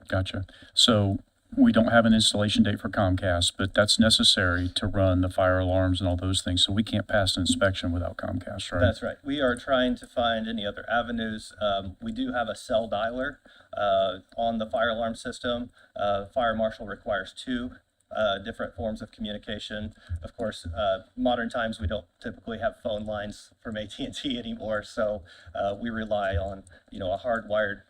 Speaker 4: Gotcha. So we don't have an installation date for Comcast, but that's necessary to run the fire alarms and all those things. So we can't pass an inspection without Comcast, right?
Speaker 9: That's right. We are trying to find any other avenues. We do have a cell dialer on the fire alarm system. Fire marshal requires two different forms of communication. Of course, modern times, we don't typically have phone lines from AT&T anymore. So we rely on, a hardwired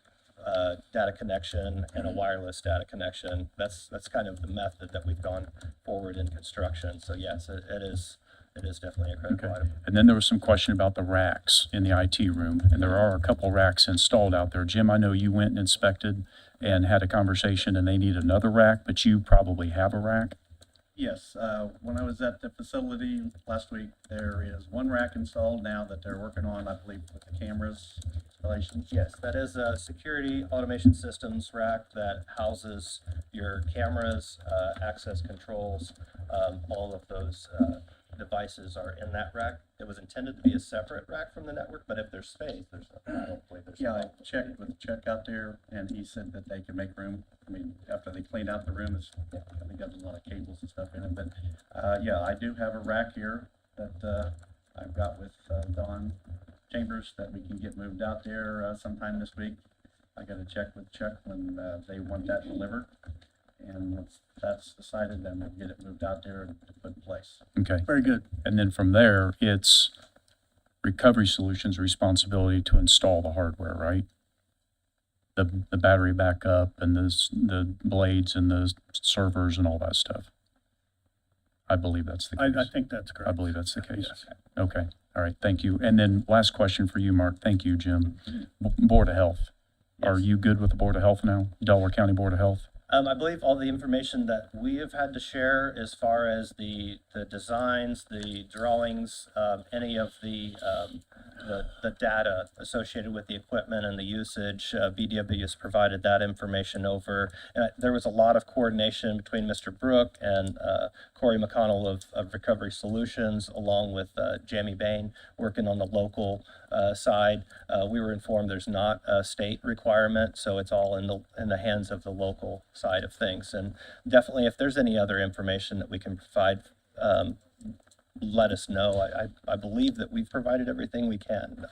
Speaker 9: data connection and a wireless data connection. That's kind of the method that we've gone forward in construction. So yes, it is definitely a critical
Speaker 4: Okay.
Speaker 9: item.
Speaker 4: And then there was some question about the racks in the IT room, and there are a couple racks installed out there. Jim, I know you went and inspected and had a conversation, and they need another rack, but you probably have a rack.
Speaker 10: Yes, when I was at the facility last week, there is one rack installed now that they're working on, I believe, with the cameras installation.
Speaker 9: Yes, that is a security automation systems rack that houses your cameras, access controls, all of those devices are in that rack. It was intended to be a separate rack from the network, but if there's space, I don't believe there's.
Speaker 10: Yeah, I checked with Chuck out there, and he said that they could make room. I mean, after they cleaned out the room, I think got a lot of cables and stuff in it, but, yeah, I do have a rack here that, I've got with, Don Chambers that we can get moved out there, sometime this week. I gotta check with Chuck when, they want that delivered, and once that's decided, then we'll get it moved out there and put in place.
Speaker 4: Okay.
Speaker 7: Very good.
Speaker 4: And then from there, it's Recovery Solutions' responsibility to install the hardware, right? The battery backup and the blades and the servers and all that stuff. I believe that's the case.
Speaker 7: I think that's
Speaker 4: I
Speaker 7: correct.
Speaker 4: believe that's the case.
Speaker 7: Yes.
Speaker 4: Okay, all right, thank you. And then last question for you, Mark. Thank you, Jim. Board of Health. Are you good with the Board of Health now? Delaware County Board of Health?
Speaker 9: I believe all the information that we have had to share as far as the designs, the drawings, any of the data associated with the equipment and the usage, BDW has provided that information over. And there was a lot of coordination between Mr. Brook and Corey McConnell of Recovery Solutions, along with Jamie Bain working on the local side. We were informed there's not a state requirement, so it's all in the hands of the local side of things. And definitely, if there's any other information that we can provide, let us know. I believe that we've provided everything we can.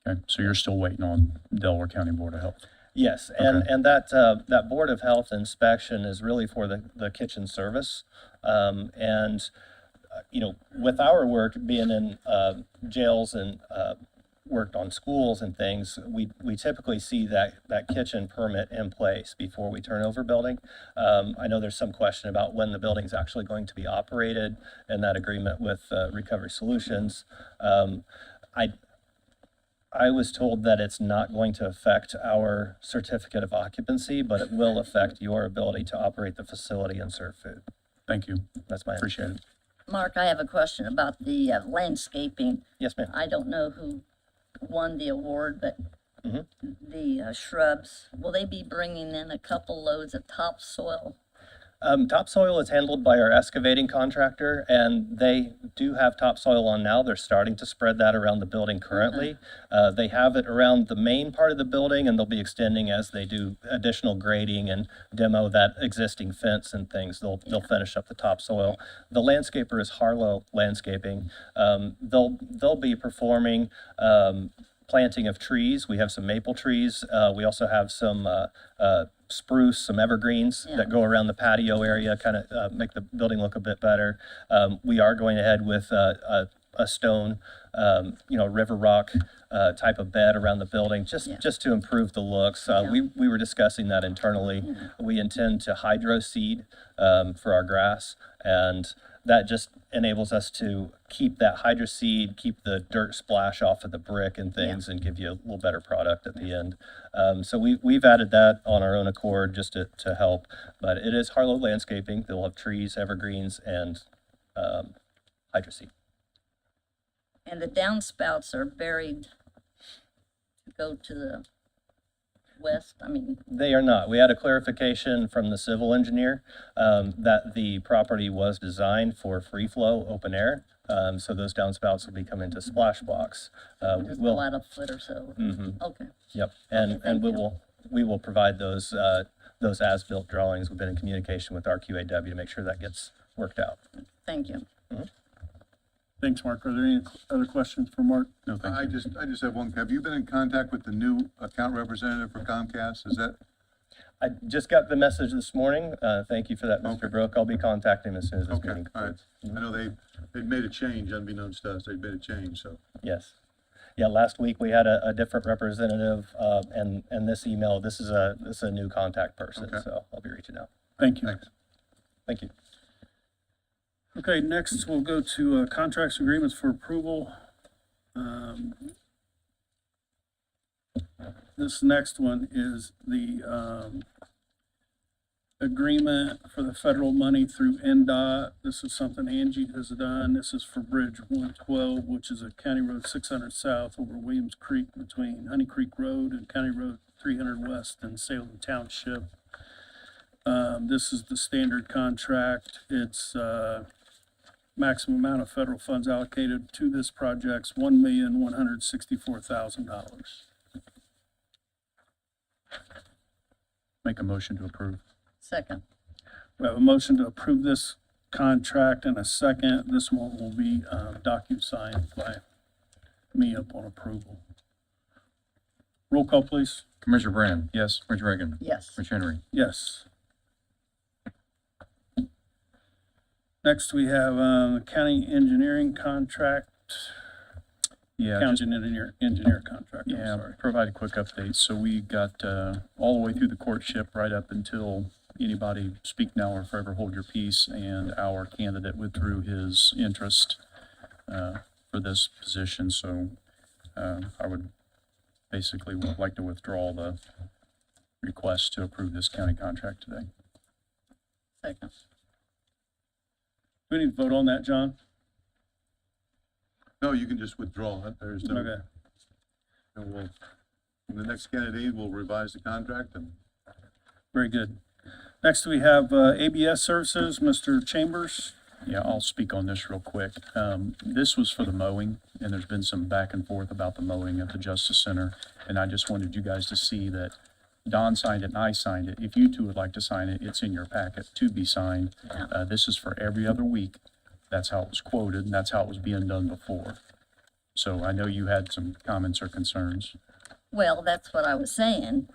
Speaker 4: Okay, so you're still waiting on Delaware County Board of Health?
Speaker 9: Yes, and that Board of Health inspection is really for the kitchen service. And you know, with our work being in jails and worked on schools and things, we typically see that kitchen permit in place before we turn over building. I know there's some question about when the building's actually going to be operated and that agreement with Recovery Solutions. I was told that it's not going to affect our certificate of occupancy, but it will affect your ability to operate the facility and serve food.
Speaker 4: Thank you.
Speaker 9: That's my
Speaker 4: Appreciate
Speaker 9: understanding.
Speaker 4: it.
Speaker 3: Mark, I have a question about the landscaping.
Speaker 9: Yes, ma'am.
Speaker 3: I don't know who won the award, but
Speaker 9: Mhm.
Speaker 3: the shrubs, will they be bringing in a couple loads of topsoil?
Speaker 9: Topsoil is handled by our excavating contractor, and they do have topsoil on now. They're starting to spread that around the building currently. They have it around the main part of the building, and they'll be extending as they do additional grading and demo that existing fence and things. They'll finish up the topsoil. The landscaper is Harlow Landscaping. They'll be performing planting of trees. We have some maple trees. We also have some spruce, some evergreens that go around the patio area, kind of make the building look a bit better. We are going ahead with a stone, river rock type of bed around the building, just to improve the looks. We were discussing that internally. We intend to hydro seed for our grass, and that just enables us to keep that hydro seed, keep the dirt splash off of the brick and things, and give you a little better product at the end. So we've added that on our own accord just to help, but it is Harlow Landscaping. They'll have trees, evergreens, and hydro seed.
Speaker 3: And the downspouts are buried to go to the west,
Speaker 9: They are not. We had a clarification from the civil engineer that the property was designed for free flow, open air. So those downspouts will be coming to splash box.
Speaker 3: just go out a foot or so.
Speaker 9: Mhm.
Speaker 3: Okay,
Speaker 9: Yep, and
Speaker 3: thank
Speaker 9: we will provide those as-built drawings. We've been in communication with our QAW to make sure that gets worked out.
Speaker 3: thank you.
Speaker 7: Thanks, Mark. Are there any other questions for Mark?
Speaker 4: No, thank
Speaker 6: I
Speaker 4: you.
Speaker 6: just have one. Have you been in contact with the new account representative for Comcast? Is that,
Speaker 9: I just got the message this morning. Thank you for that, Mr.
Speaker 6: Okay.
Speaker 9: Brook. I'll be contacting him as soon as this
Speaker 6: okay,
Speaker 9: meeting
Speaker 6: all right.
Speaker 9: concludes.
Speaker 6: I know they'd made a change unbeknownst to us. They'd made a change, so.
Speaker 9: Yes. Yeah, last week we had a different representative, and this email, this is a new contact person,
Speaker 6: Okay.
Speaker 9: so I'll be reaching out.
Speaker 7: Thank you.
Speaker 6: Thanks.
Speaker 9: Thank you.
Speaker 7: Okay, next we'll go to contracts agreements for approval. This next one is the agreement for the federal money through NDOT. This is something Angie has done. This is for Bridge 112, which is a County Road 600 South over Williams Creek between Honey Creek Road and County Road 300 West in Salem Township. This is the standard contract. It's maximum amount of federal funds allocated to this project's $1,164,000.
Speaker 4: Make a motion to approve.
Speaker 3: Second,
Speaker 7: We have a motion to approve this contract and a second. This one will be docu-signed by me upon approval. Roll call, please.
Speaker 2: Commissioner Brand,
Speaker 4: Yes.
Speaker 2: Commissioner Reagan,
Speaker 3: yes.
Speaker 2: Commissioner Henry.
Speaker 7: Yes. Next, we have county engineering contract,
Speaker 4: Yeah,
Speaker 7: county
Speaker 4: just,
Speaker 7: engineer contract, I'm
Speaker 4: yeah,
Speaker 7: sorry.
Speaker 4: provide a quick update. So we got, all the way through the courtship, right up until anybody speak now or forever hold your peace, and our candidate withdrew his interest, for this position. So, I would basically would like to withdraw the request to approve this county contract today.
Speaker 3: Second,
Speaker 7: We need to vote on that, John?
Speaker 6: No, you can just withdraw it. There's no,
Speaker 7: Okay.
Speaker 6: and we'll, the next candidate will revise the contract and.
Speaker 7: Very good. Next, we have ABS Services, Mr. Chambers.
Speaker 4: Yeah, I'll speak on this real quick. This was for the mowing, and there's been some back and forth about the mowing at the Justice Center. And I just wanted you guys to see that Don signed it and I signed it. If you two would like to sign it, it's in your packet to be signed. This is for every other week. That's how it was quoted, and that's how it was being done before. So I know you had some comments or concerns.
Speaker 3: well, that's what I was saying,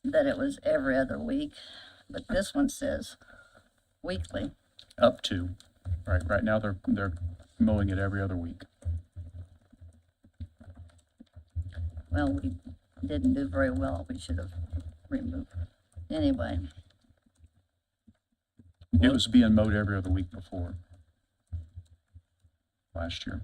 Speaker 3: that it was every other week, but this one says weekly.
Speaker 4: Up to. Right now, they're mowing it every other week.
Speaker 3: Well, we didn't do very well. We should have removed. Anyway,
Speaker 4: It was being mowed every other week before, last year.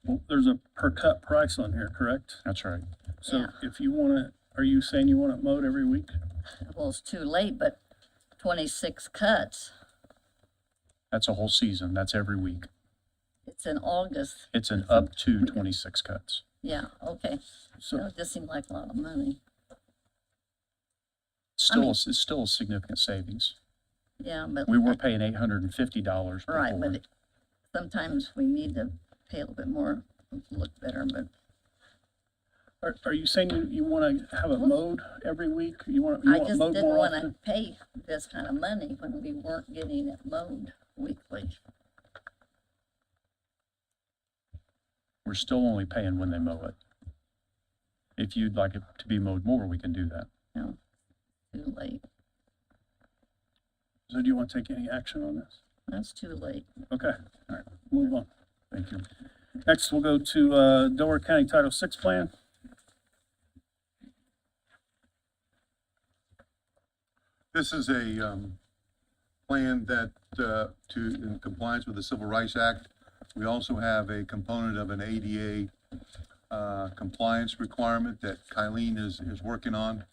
Speaker 7: Well, there's a per cut price on here, correct?
Speaker 4: That's right.
Speaker 7: So
Speaker 3: Yeah.
Speaker 7: if you want it, are you saying you want it mowed every week?
Speaker 3: well, it's too late, but 26 cuts.
Speaker 4: That's a whole season. That's every week.
Speaker 3: It's in August.
Speaker 4: It's an up to 26 cuts.
Speaker 3: Yeah, okay.
Speaker 7: So,
Speaker 3: It just seemed like a lot of money.
Speaker 4: Still, it's still a significant savings.
Speaker 3: Yeah, but.
Speaker 4: We were paying $850 before.
Speaker 3: Right, but sometimes we need to pay a little bit more, look better, but
Speaker 7: are you saying you want to have it mowed every week? You want
Speaker 3: I
Speaker 7: it
Speaker 3: just
Speaker 7: mowed
Speaker 3: didn't
Speaker 7: more
Speaker 3: want to
Speaker 7: often?
Speaker 3: pay this kind of money when we weren't getting it mowed weekly.
Speaker 4: We're still only paying when they mow it. If you'd like it to be mowed more, we can do that.
Speaker 3: No, too late.
Speaker 7: So do you want to take any action on this?
Speaker 3: That's too late.
Speaker 7: Okay, all right, move on.
Speaker 4: Thank you.
Speaker 7: Next, we'll go to Delaware County Title VI Plan.
Speaker 6: This is a plan that, in compliance with the Civil Rights Act. We also have a component of an ADA compliance requirement that Kylene is working on,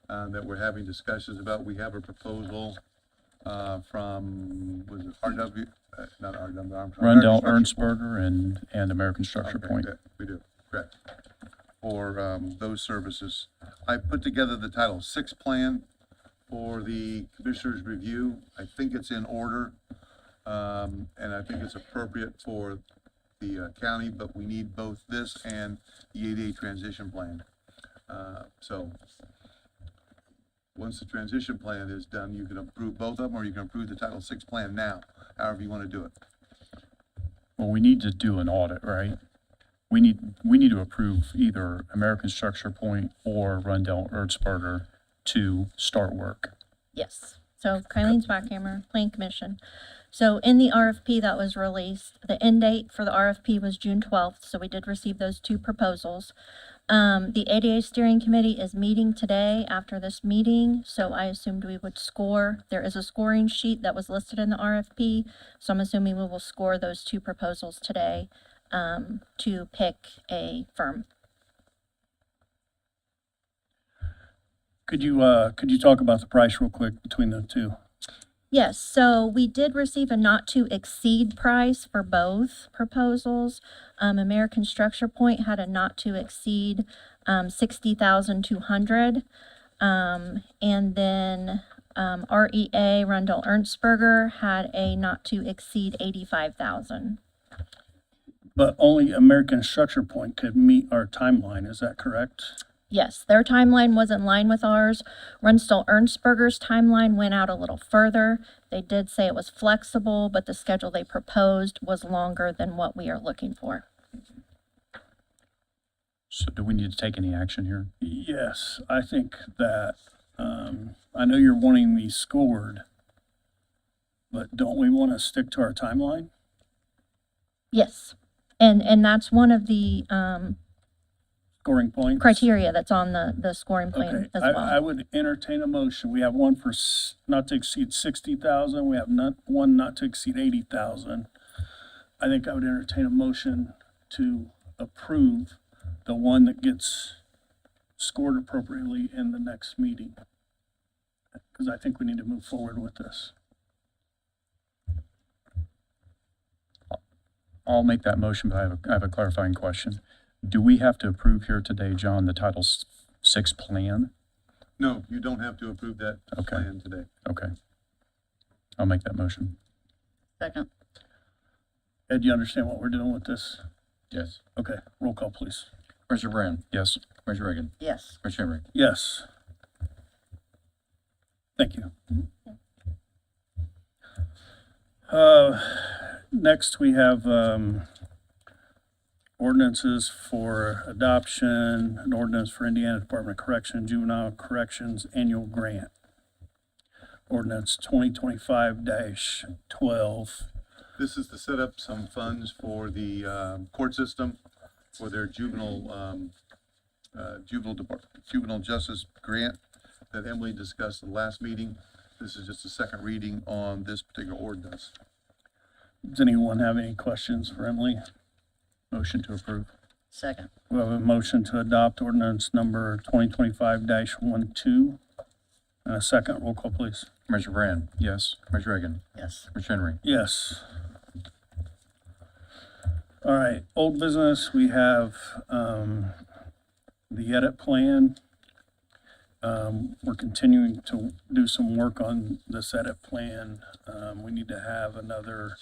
Speaker 6: that we're having discussions about. We have a proposal from, was it RW, not RW, Armstrong.
Speaker 4: Rundell,
Speaker 6: American Structure
Speaker 4: Ernstberger, and American Structure
Speaker 6: Okay,
Speaker 4: Point.
Speaker 6: good. We do, correct. For those services. I put together the Title VI plan for the Commissioner's review. I think it's in order, and I think it's appropriate for the county, but we need both this and the 8A transition plan. So, once the transition plan is done, you can approve both of them, or you can approve the Title VI plan now, however you want to do it.
Speaker 4: Well, we need to do an audit, right? We need to approve either American Structure Point or Rundell Ernstberger to start work.
Speaker 5: Yes. So Kylene's Backhammer, Plan Commission. So in the RFP that was released, the end date for the RFP was June 12th, so we did receive those two proposals. The ADA Steering Committee is meeting today after this meeting, so I assumed we would score. There is a scoring sheet that was listed in the RFP, so I'm assuming we will score those two proposals today to pick a firm.
Speaker 7: Could you talk about the price real quick between the two?
Speaker 5: Yes, so we did receive a not to exceed price for both proposals. American Structure Point had a not to exceed 60,200. And then REA Rundell Ernstberger had a not to exceed 85,000.
Speaker 7: But only American Structure Point could meet our timeline, is that correct?
Speaker 5: Yes, their timeline was in line with ours. Rundell Ernstberger's timeline went out a little further. They did say it was flexible, but the schedule they proposed was longer than what we are looking for.
Speaker 4: So do we need to take any action here?
Speaker 7: Yes, I think that, I know you're wanting these scored, but don't we want to stick to our timeline?
Speaker 5: Yes, and that's one of the
Speaker 7: Scoring points?
Speaker 5: criteria that's on the scoring plan
Speaker 7: Okay,
Speaker 5: as
Speaker 7: I
Speaker 5: well.
Speaker 7: would entertain a motion. We have one for not to exceed 60,000. We have one not to exceed 80,000. I think I would entertain a motion to approve the one that gets scored appropriately in the next meeting. Because I think we need to move forward with this.
Speaker 4: I'll make that motion, but I have a clarifying question. Do we have to approve here today, John, the Title VI plan?
Speaker 6: No, you don't have to approve that
Speaker 4: Okay.
Speaker 6: plan today.
Speaker 4: Okay. I'll make that motion.
Speaker 3: Second,
Speaker 7: Ed, you understand what we're doing with this?
Speaker 2: Yes.
Speaker 7: Okay, roll call, please.
Speaker 2: Commissioner Brand,
Speaker 4: Yes.
Speaker 2: Commissioner Reagan,
Speaker 3: yes.
Speaker 2: Commissioner Henry.
Speaker 7: Yes. Thank you. Next, we have ordinances for adoption, an ordinance for Indiana Department of Correction, Juvenile Corrections Annual Grant. ordinance 2025-12.
Speaker 6: This is to set up some funds for the court system, for their juvenile justice grant that Emily discussed in the last meeting. This is just a second reading on this particular ordinance.
Speaker 7: Does anyone have any questions for Emily?
Speaker 4: Motion to approve.
Speaker 3: Second.
Speaker 7: We have a motion to adopt ordinance number 2025-12. And a second, roll call, please.
Speaker 2: Commissioner Brand,
Speaker 4: Yes.
Speaker 2: Commissioner Reagan,
Speaker 3: Yes.
Speaker 2: Commissioner Henry.
Speaker 7: Yes. All right, old business, we have, the edit plan. We're continuing to do some work on this edit plan. We need to have another,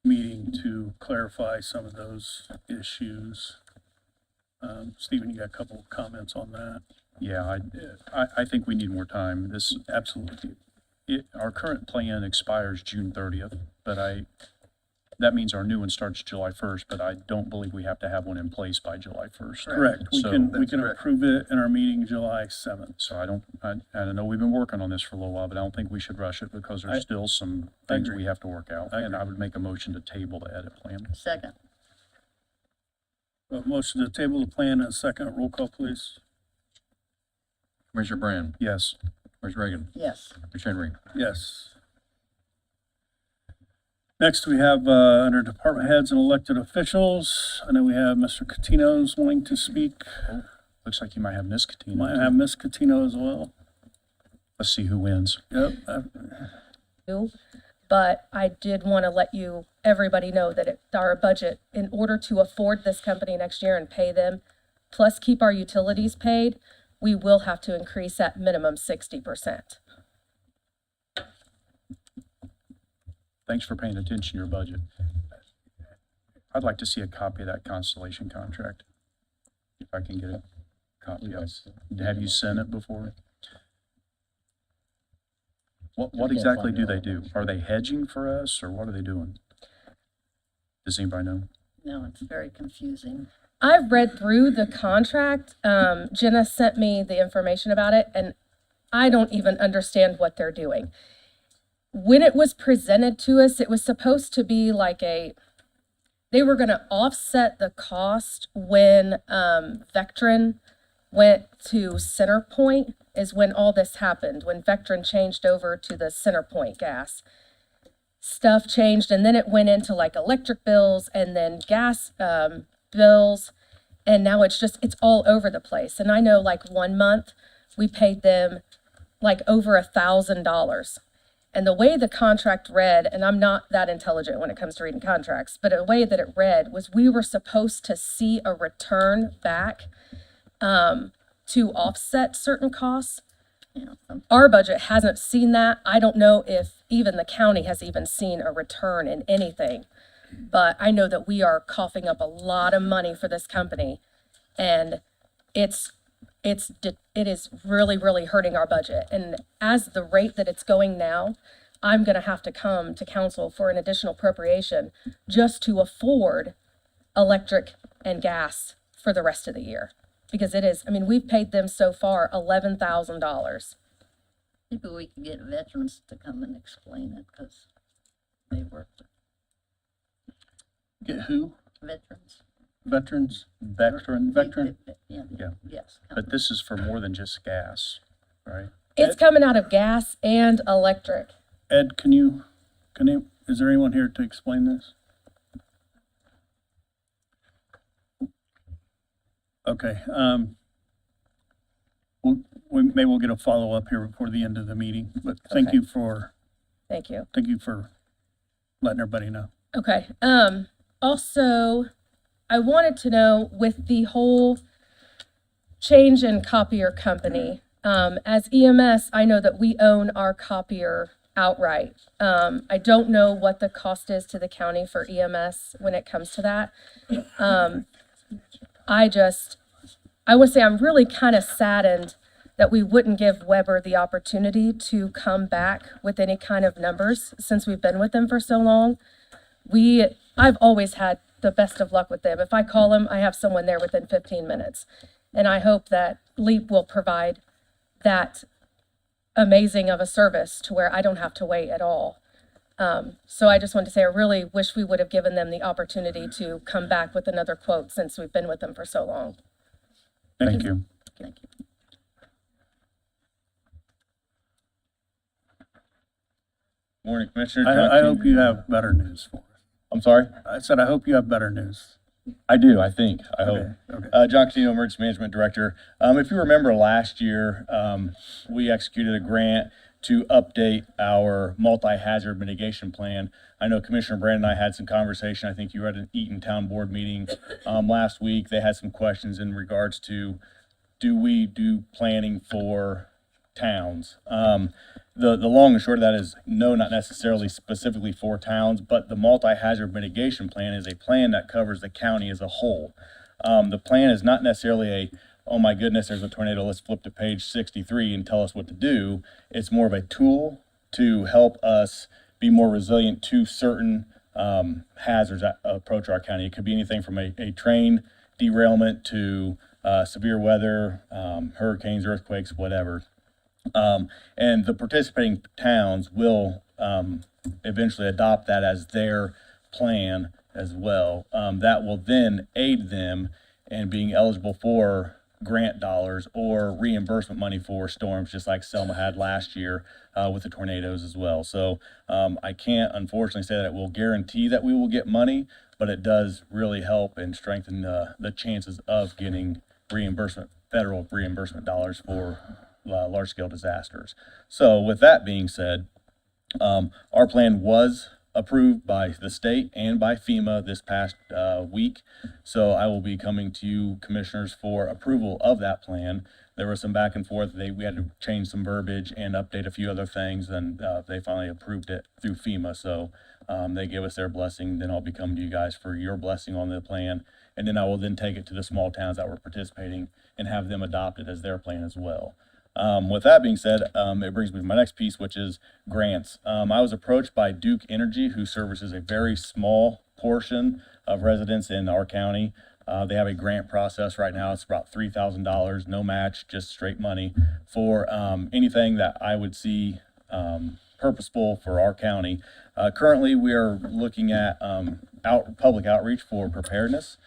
Speaker 7: meeting to clarify some of those issues. Stephen, you got a couple of comments on that?
Speaker 4: Yeah, I think we need more time. This,
Speaker 7: Absolutely.
Speaker 4: our current plan expires June 30th, but that means our new one starts July 1st, but I don't believe we have to have one in place by July 1st.
Speaker 7: Correct. We
Speaker 4: So-
Speaker 7: can
Speaker 6: That's correct.
Speaker 7: approve it in our meeting July 7th.
Speaker 4: So I know we've been working on this for a little while, but I don't think we should rush it because
Speaker 7: I-
Speaker 4: there's still some
Speaker 7: I
Speaker 4: things
Speaker 7: agree.
Speaker 4: we have to work out.
Speaker 7: I
Speaker 4: And I
Speaker 7: agree.
Speaker 4: would make a motion to table the edit plan.
Speaker 3: Second.
Speaker 7: A motion to table the plan and a second, roll call, please.
Speaker 2: Commissioner Brand,
Speaker 4: Yes.
Speaker 2: Commissioner Reagan,
Speaker 3: Yes.
Speaker 2: Commissioner Henry.
Speaker 7: Yes. Next, we have, under department heads and elected officials, I know we have Mr. Catino's wanting to speak.
Speaker 4: Looks like you might have Miss Katina.
Speaker 7: Might have Ms. Catino as well.
Speaker 4: Let's see who wins.
Speaker 7: Yep,
Speaker 11: do, but I did want to let everybody know that our budget, in order to afford this company next year and pay them, plus keep our utilities paid, we will have to increase at minimum 60%.
Speaker 4: Thanks for paying attention to your budget. I'd like to see a copy of that Constellation contract. If I can get a copy of it. Have you sent it before? What
Speaker 3: can't
Speaker 4: exactly
Speaker 3: find
Speaker 4: do
Speaker 3: it
Speaker 4: they
Speaker 3: on
Speaker 4: do? Are they hedging for us or what are they doing? Does anybody know?
Speaker 3: No, it's very confusing.
Speaker 11: I've read through the contract. Jenna sent me the information about it, and I don't even understand what they're doing. When it was presented to us, it was supposed to be like they were going to offset the cost when Vectren went to Centerpoint is when all this happened, when Vectren changed over to the Centerpoint gas. Stuff changed, and then it went into like electric bills and then gas bills, and now it's all over the place. And I know like 1 month we paid them like over $1,000. And the way the contract read, and I'm not that intelligent when it comes to reading contracts, but the way that it read was we were supposed to see a return back to offset certain costs.
Speaker 3: Yeah.
Speaker 11: Our budget hasn't seen that. I don't know if even the county has even seen a return in anything. But I know that we are coughing up a lot of money for this company, and it is really, really hurting our budget. And as the rate that it's going now, I'm gonna have to come to council for an additional appropriation just to afford electric and gas for the rest of the year. Because it is, I mean, we've paid them so far $11,000.
Speaker 3: Maybe we could get veterans to come and explain it, because they work with
Speaker 7: get who?
Speaker 3: veterans.
Speaker 7: Veterans?
Speaker 4: Veteran,
Speaker 7: Veteran?
Speaker 3: Yeah.
Speaker 4: Yeah.
Speaker 3: Yes.
Speaker 4: but this is for more than just gas, right?
Speaker 11: It's coming out of gas and electric.
Speaker 7: Ed, is there anyone here to explain this? Okay, maybe we'll get a follow-up here before the end of the meeting, but thank
Speaker 11: Okay.
Speaker 7: you for letting everybody know.
Speaker 11: Okay. Also, I wanted to know with the whole change in copier company, as EMS, I know that we own our copier outright. I don't know what the cost is to the county for EMS when it comes to that. I would say I'm really kind of saddened that we wouldn't give Weber the opportunity to come back with any kind of numbers since we've been with them for so long. I've always had the best of luck with them. If I call them, I have someone there within 15 minutes. And I hope that LEAP will provide that amazing of a service to where I don't have to wait at all. So I just wanted to say, I really wish we would have given them the opportunity to come back with another quote since we've been with them for so long.
Speaker 4: Thank you.
Speaker 3: Thank you.
Speaker 10: Morning, Commissioner.
Speaker 7: I hope you have better news for us.
Speaker 10: I'm sorry?
Speaker 7: I said, I hope you have better news.
Speaker 10: I do, I think, I hope.
Speaker 7: Okay, okay.
Speaker 10: John Catino, Emergency Management Director. If you remember last year, we executed a grant to update our multi-hazard mitigation plan. I know Commissioner Brand and I had some conversation. I think you were at an Eaton Town Board meeting last week. They had some questions in regards to, do we do planning for towns? The long and short of that is no, not necessarily specifically for towns, but the multi-hazard mitigation plan is a plan that covers the county as a whole. The plan is not necessarily a, oh my goodness, there's a tornado, let's flip to page 63 and tell us what to do. It's more of a tool to help us be more resilient to certain hazards that approach our county. It could be anything from a train derailment to severe weather, hurricanes, earthquakes, whatever. And the participating towns will eventually adopt that as their plan as well. That will then aid them in being eligible for grant dollars or reimbursement money for storms, just like Selma had last year with the tornadoes as well. So I can't unfortunately say that it will guarantee that we will get money, but it does really help and strengthen the chances of getting reimbursement, federal reimbursement dollars for large-scale disasters. So with that being said, our plan was approved by the state and by FEMA this past week. So I will be coming to you, commissioners, for approval of that plan. There was some back and forth. We had to change some verbiage and update a few other things, and they finally approved it through FEMA. So they gave us their blessing. Then I'll be coming to you guys for your blessing on the plan. And then I will then take it to the small towns that were participating and have them adopt it as their plan as well. With that being said, it brings me to my next piece, which is grants. I was approached by Duke Energy, who services a very small portion of residents in our county. They have a grant process right now. It's about $3,000, no match, just straight money for anything that I would see purposeful for our county. Currently, we are looking at public outreach for preparedness.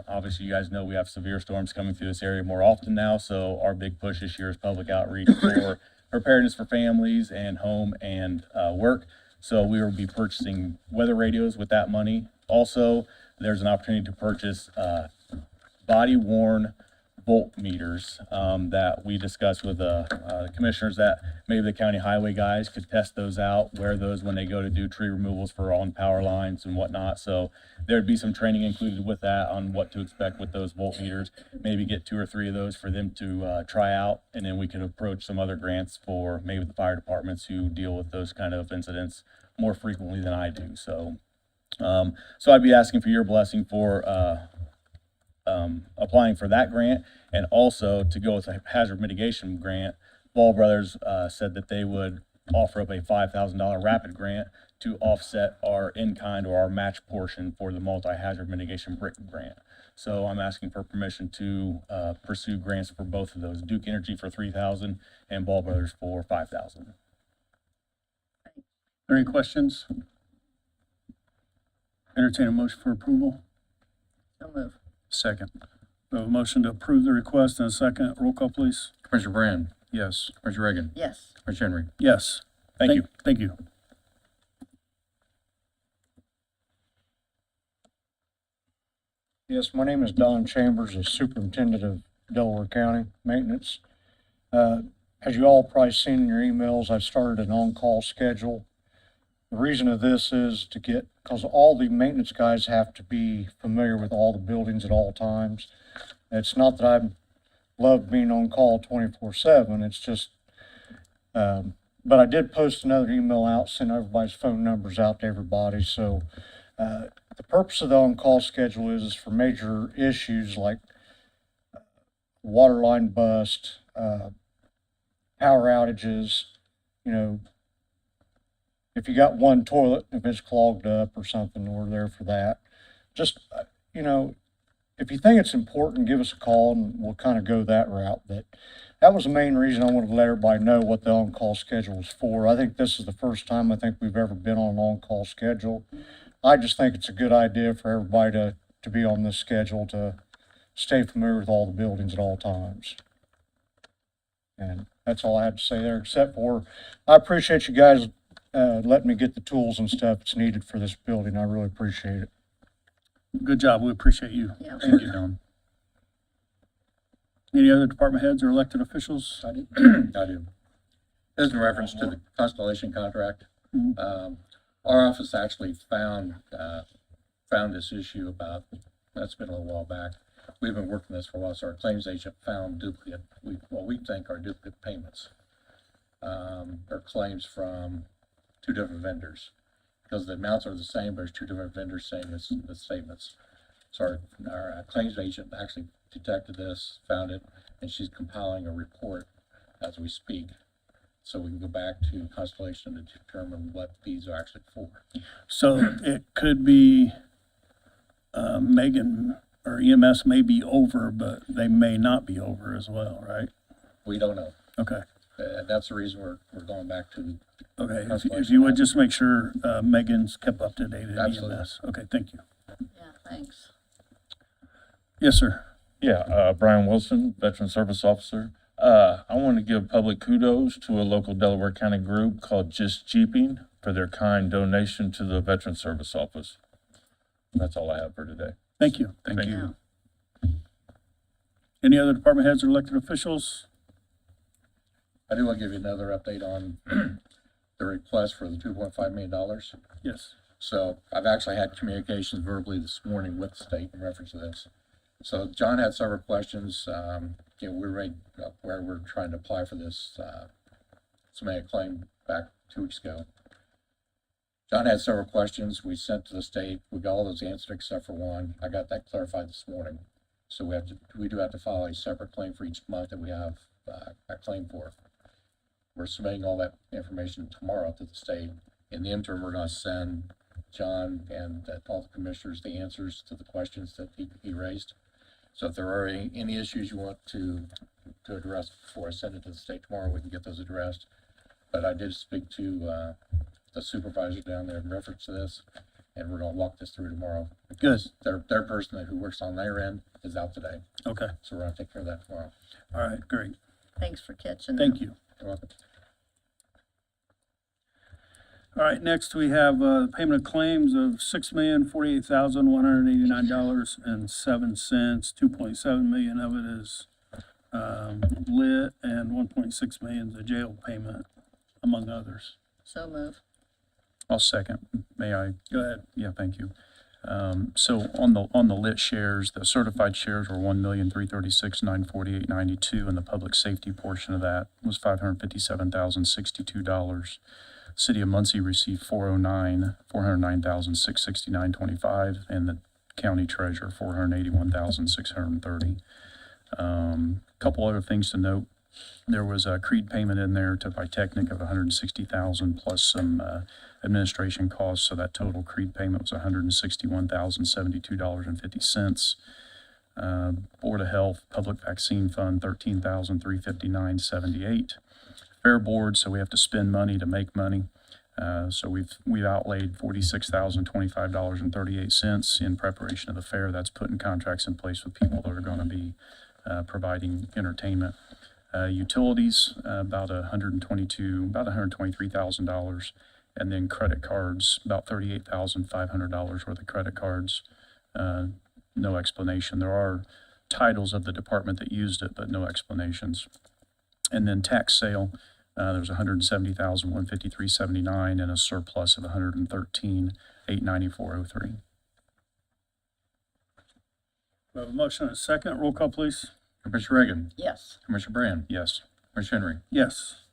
Speaker 10: Obviously, you guys know we have severe storms coming through this area more often now, so our big push this year is public outreach for preparedness for families and home and work. So we will be purchasing weather radios with that money. Also, there's an opportunity to purchase body-worn volt meters that we discussed with the commissioners, that maybe the county highway guys could test those out, wear those when they go to do tree removals for on power lines and whatnot. So there'd be some training included with that on what to expect with those volt meters. Maybe get 2 or 3 of those for them to try out, and then we could approach some other grants for maybe the fire departments who deal with those kind of incidents more frequently than I do. So so I'd be asking for your blessing for applying for that grant, and also to go with a hazard mitigation grant. Ball Brothers said that they would offer up a $5,000 rapid grant to offset our in-kind or our match portion for the multi-hazard mitigation brick grant. So I'm asking for permission to pursue grants for both of those, Duke Energy for $3,000 and Ball Brothers for $5,000.
Speaker 7: Are there any questions? Entertain a motion for approval.
Speaker 3: So move.
Speaker 4: Second.
Speaker 7: We have a motion to approve the request and a second. Roll call, please.
Speaker 2: Commissioner Brand,
Speaker 4: Yes.
Speaker 2: Commissioner Reagan,
Speaker 3: Yes.
Speaker 2: Commissioner Henry.
Speaker 7: Yes.
Speaker 10: Thank you.
Speaker 7: Thank you.
Speaker 12: Yes, my name is Don Chambers, the Superintendent of Delaware County Maintenance. As you all probably seen in your emails, I've started an on-call schedule. The reason of this is to get, because all the maintenance guys have to be familiar with all the buildings at all times. It's not that I love being on call 24/7, it's just, but I did post another email out, send everybody's phone numbers out to everybody. So the purpose of the on-call schedule is for major issues like water line bust, power outages, you know, if you got one toilet, if it's clogged up or something, we're there for that. Just, you know, if you think it's important, give us a call and we'll kind of go that route. But that was the main reason I wanted to let everybody know what the on-call schedule was for. I think this is the first time I think we've ever been on an on-call schedule. I just think it's a good idea for everybody to be on this schedule, to stay familiar with all the buildings at all times. And that's all I had to say there, except for, I appreciate you guys, letting me get the tools and stuff that's needed for this building. I really appreciate it.
Speaker 7: Good job. We appreciate you.
Speaker 3: Yeah.
Speaker 7: Thank you, Don. Any other department heads or elected officials?
Speaker 2: I do. This is in reference to the Constellation contract. Our office actually found this issue about, that's been a little while back. We've been working this for a while, so our claims agent found duplicate, what we think are duplicate payments. Or claims from two different vendors. Because the amounts are the same, but there's two different vendors saying the statements. So our claims agent actually detected this, found it, and she's compiling a report as we speak. So we can go back to Constellation to determine what these are actually for.
Speaker 7: So it could be, Megan or EMS may be over, but they may not be over as well, right?
Speaker 2: We don't know.
Speaker 7: Okay.
Speaker 2: And that's the reason we're going back to.
Speaker 7: Okay, if you would just make sure, Megan's kept up to date at
Speaker 2: Absolutely.
Speaker 7: EMS. Okay, thank you.
Speaker 3: Yeah, thanks.
Speaker 7: Yes, sir.
Speaker 13: Yeah, Brian Wilson, Veteran Service Officer. I want to give public kudos to a local Delaware County group called Just Jeeping for their kind donation to the Veteran Service Office. That's all I have for today.
Speaker 7: Thank you.
Speaker 2: Thank you.
Speaker 7: Any other department heads or elected officials?
Speaker 2: I do want to give you another update on the request for the $2.5 million.
Speaker 7: Yes.
Speaker 2: So I've actually had communications verbally this morning with the state in reference to this. So John had several questions. We're ready, where we're trying to apply for this, submitted a claim back 2 weeks ago. John had several questions. We sent to the state. We got all those answered except for one. I got that clarified this morning. So we do have to file a separate claim for each month that we have a claim for. We're submitting all that information tomorrow to the state. In the interim, we're going to send John and all the commissioners the answers to the questions that he raised. So if there are any issues you want to address before I send it to the state tomorrow, we can get those addressed. But I did speak to the supervisor down there in reference to this, and we're going to walk this through tomorrow.
Speaker 7: Good.
Speaker 2: Their person who works on their end is out today,
Speaker 7: Okay.
Speaker 2: so we're going to take care of that tomorrow.
Speaker 7: All right, great.
Speaker 3: Thanks for catching that.
Speaker 7: Thank you.
Speaker 2: You're welcome.
Speaker 7: All right, next we have, payment of claims of $6,048,189.07. 2.7 million of it is, lit, and 1.6 million is a jail payment, among others.
Speaker 3: So move.
Speaker 4: I'll second. May I?
Speaker 7: Go ahead.
Speaker 4: Yeah, thank you. So on the lit shares, the certified shares were 1,336,948.92, and the public safety portion of that was $557,062. City of Muncie received 409,669.25, and the county treasurer 481,630. Couple other things to note. There was a creed payment in there to Technic of $160,000 plus some administration costs, so that total creed payment was $161,072.50. Board of Health Public Vaccine Fund $13,359.78. Fair Board, so we have to spend money to make money. So we've outlaid $46,025.38 in preparation of the fair. That's putting contracts in place with people that are going to be providing entertainment. Utilities, about $123,000, and then credit cards, about $38,500 worth of credit cards. No explanation. There are titles of the department that used it, but no explanations. And then tax sale, there was $170,153.79 and a surplus of $113,894.03.
Speaker 7: We have a motion and a second. Roll call, please.
Speaker 2: Commissioner Reagan,
Speaker 3: Yes.
Speaker 2: Commissioner Brand,
Speaker 4: Yes.
Speaker 2: Commissioner Henry.
Speaker 7: Yes.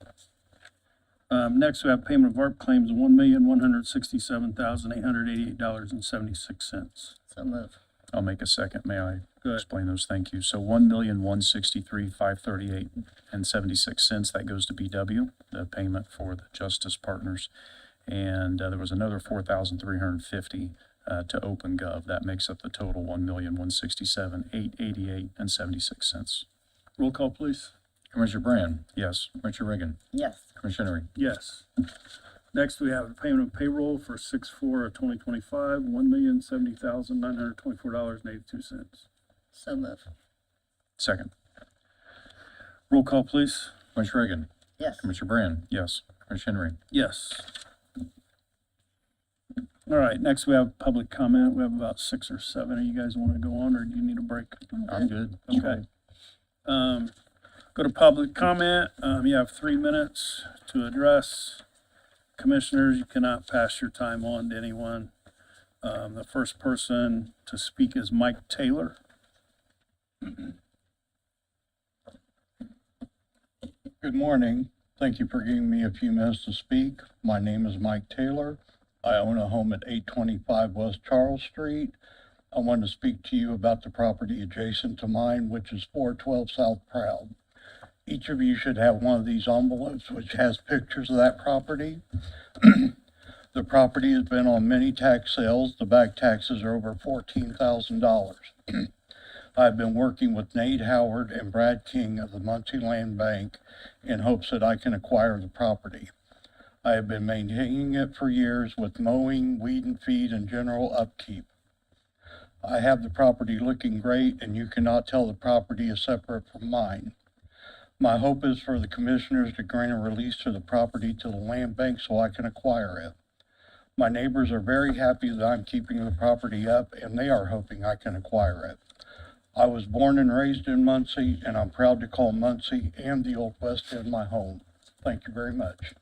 Speaker 7: Next, we have payment of ARP claims of $1,167,888.76.
Speaker 3: So move.
Speaker 4: I'll make a second. May I
Speaker 7: Go ahead.
Speaker 4: explain those? Thank you. So $1,163,538.76. That goes to BW, the payment for the Justice Partners. And there was another $4,350 to OpenGov. That makes up the total $1,167,888.76.
Speaker 7: Roll call, please.
Speaker 2: Commissioner Brand,
Speaker 4: Yes.
Speaker 2: Commissioner Reagan,
Speaker 3: Yes.
Speaker 2: Commissioner Henry.
Speaker 7: Yes. Next, we have payment of payroll for 6/4/2025, $1,070,924.82.
Speaker 3: So move.
Speaker 4: Second. Roll call, please.
Speaker 2: Commissioner Reagan,
Speaker 3: Yes.
Speaker 2: Commissioner Brand,
Speaker 4: Yes.
Speaker 2: Commissioner Henry.
Speaker 7: Yes. All right, next we have public comment. We have about 6 or 7. You guys want to go on, or do you need a break?
Speaker 2: I'm good.
Speaker 7: Okay. Go to public comment. You have 3 minutes to address. Commissioners, you cannot pass your time on to anyone. The first person to speak is Mike Taylor.
Speaker 12: Good morning. Thank you for giving me a few minutes to speak. My name is Mike Taylor. I own a home at 825 West Charles Street. I wanted to speak to you about the property adjacent to mine, which is 412 South Proud. Each of you should have one of these envelopes which has pictures of that property. The property has been on many tax sales. The back taxes are over $14,000. I've been working with Nate Howard and Brad King of the Muncie Land Bank in hopes that I can acquire the property. I have been maintaining it for years with mowing, weed and feed, and general upkeep. I have the property looking great, and you cannot tell the property is separate from mine. My hope is for the commissioners to grant a release to the property to the land bank so I can acquire it. My neighbors are very happy that I'm keeping the property up, and they are hoping I can acquire it. I was born and raised in Muncie, and I'm proud to call Muncie and the Old West End my home. Thank you very much.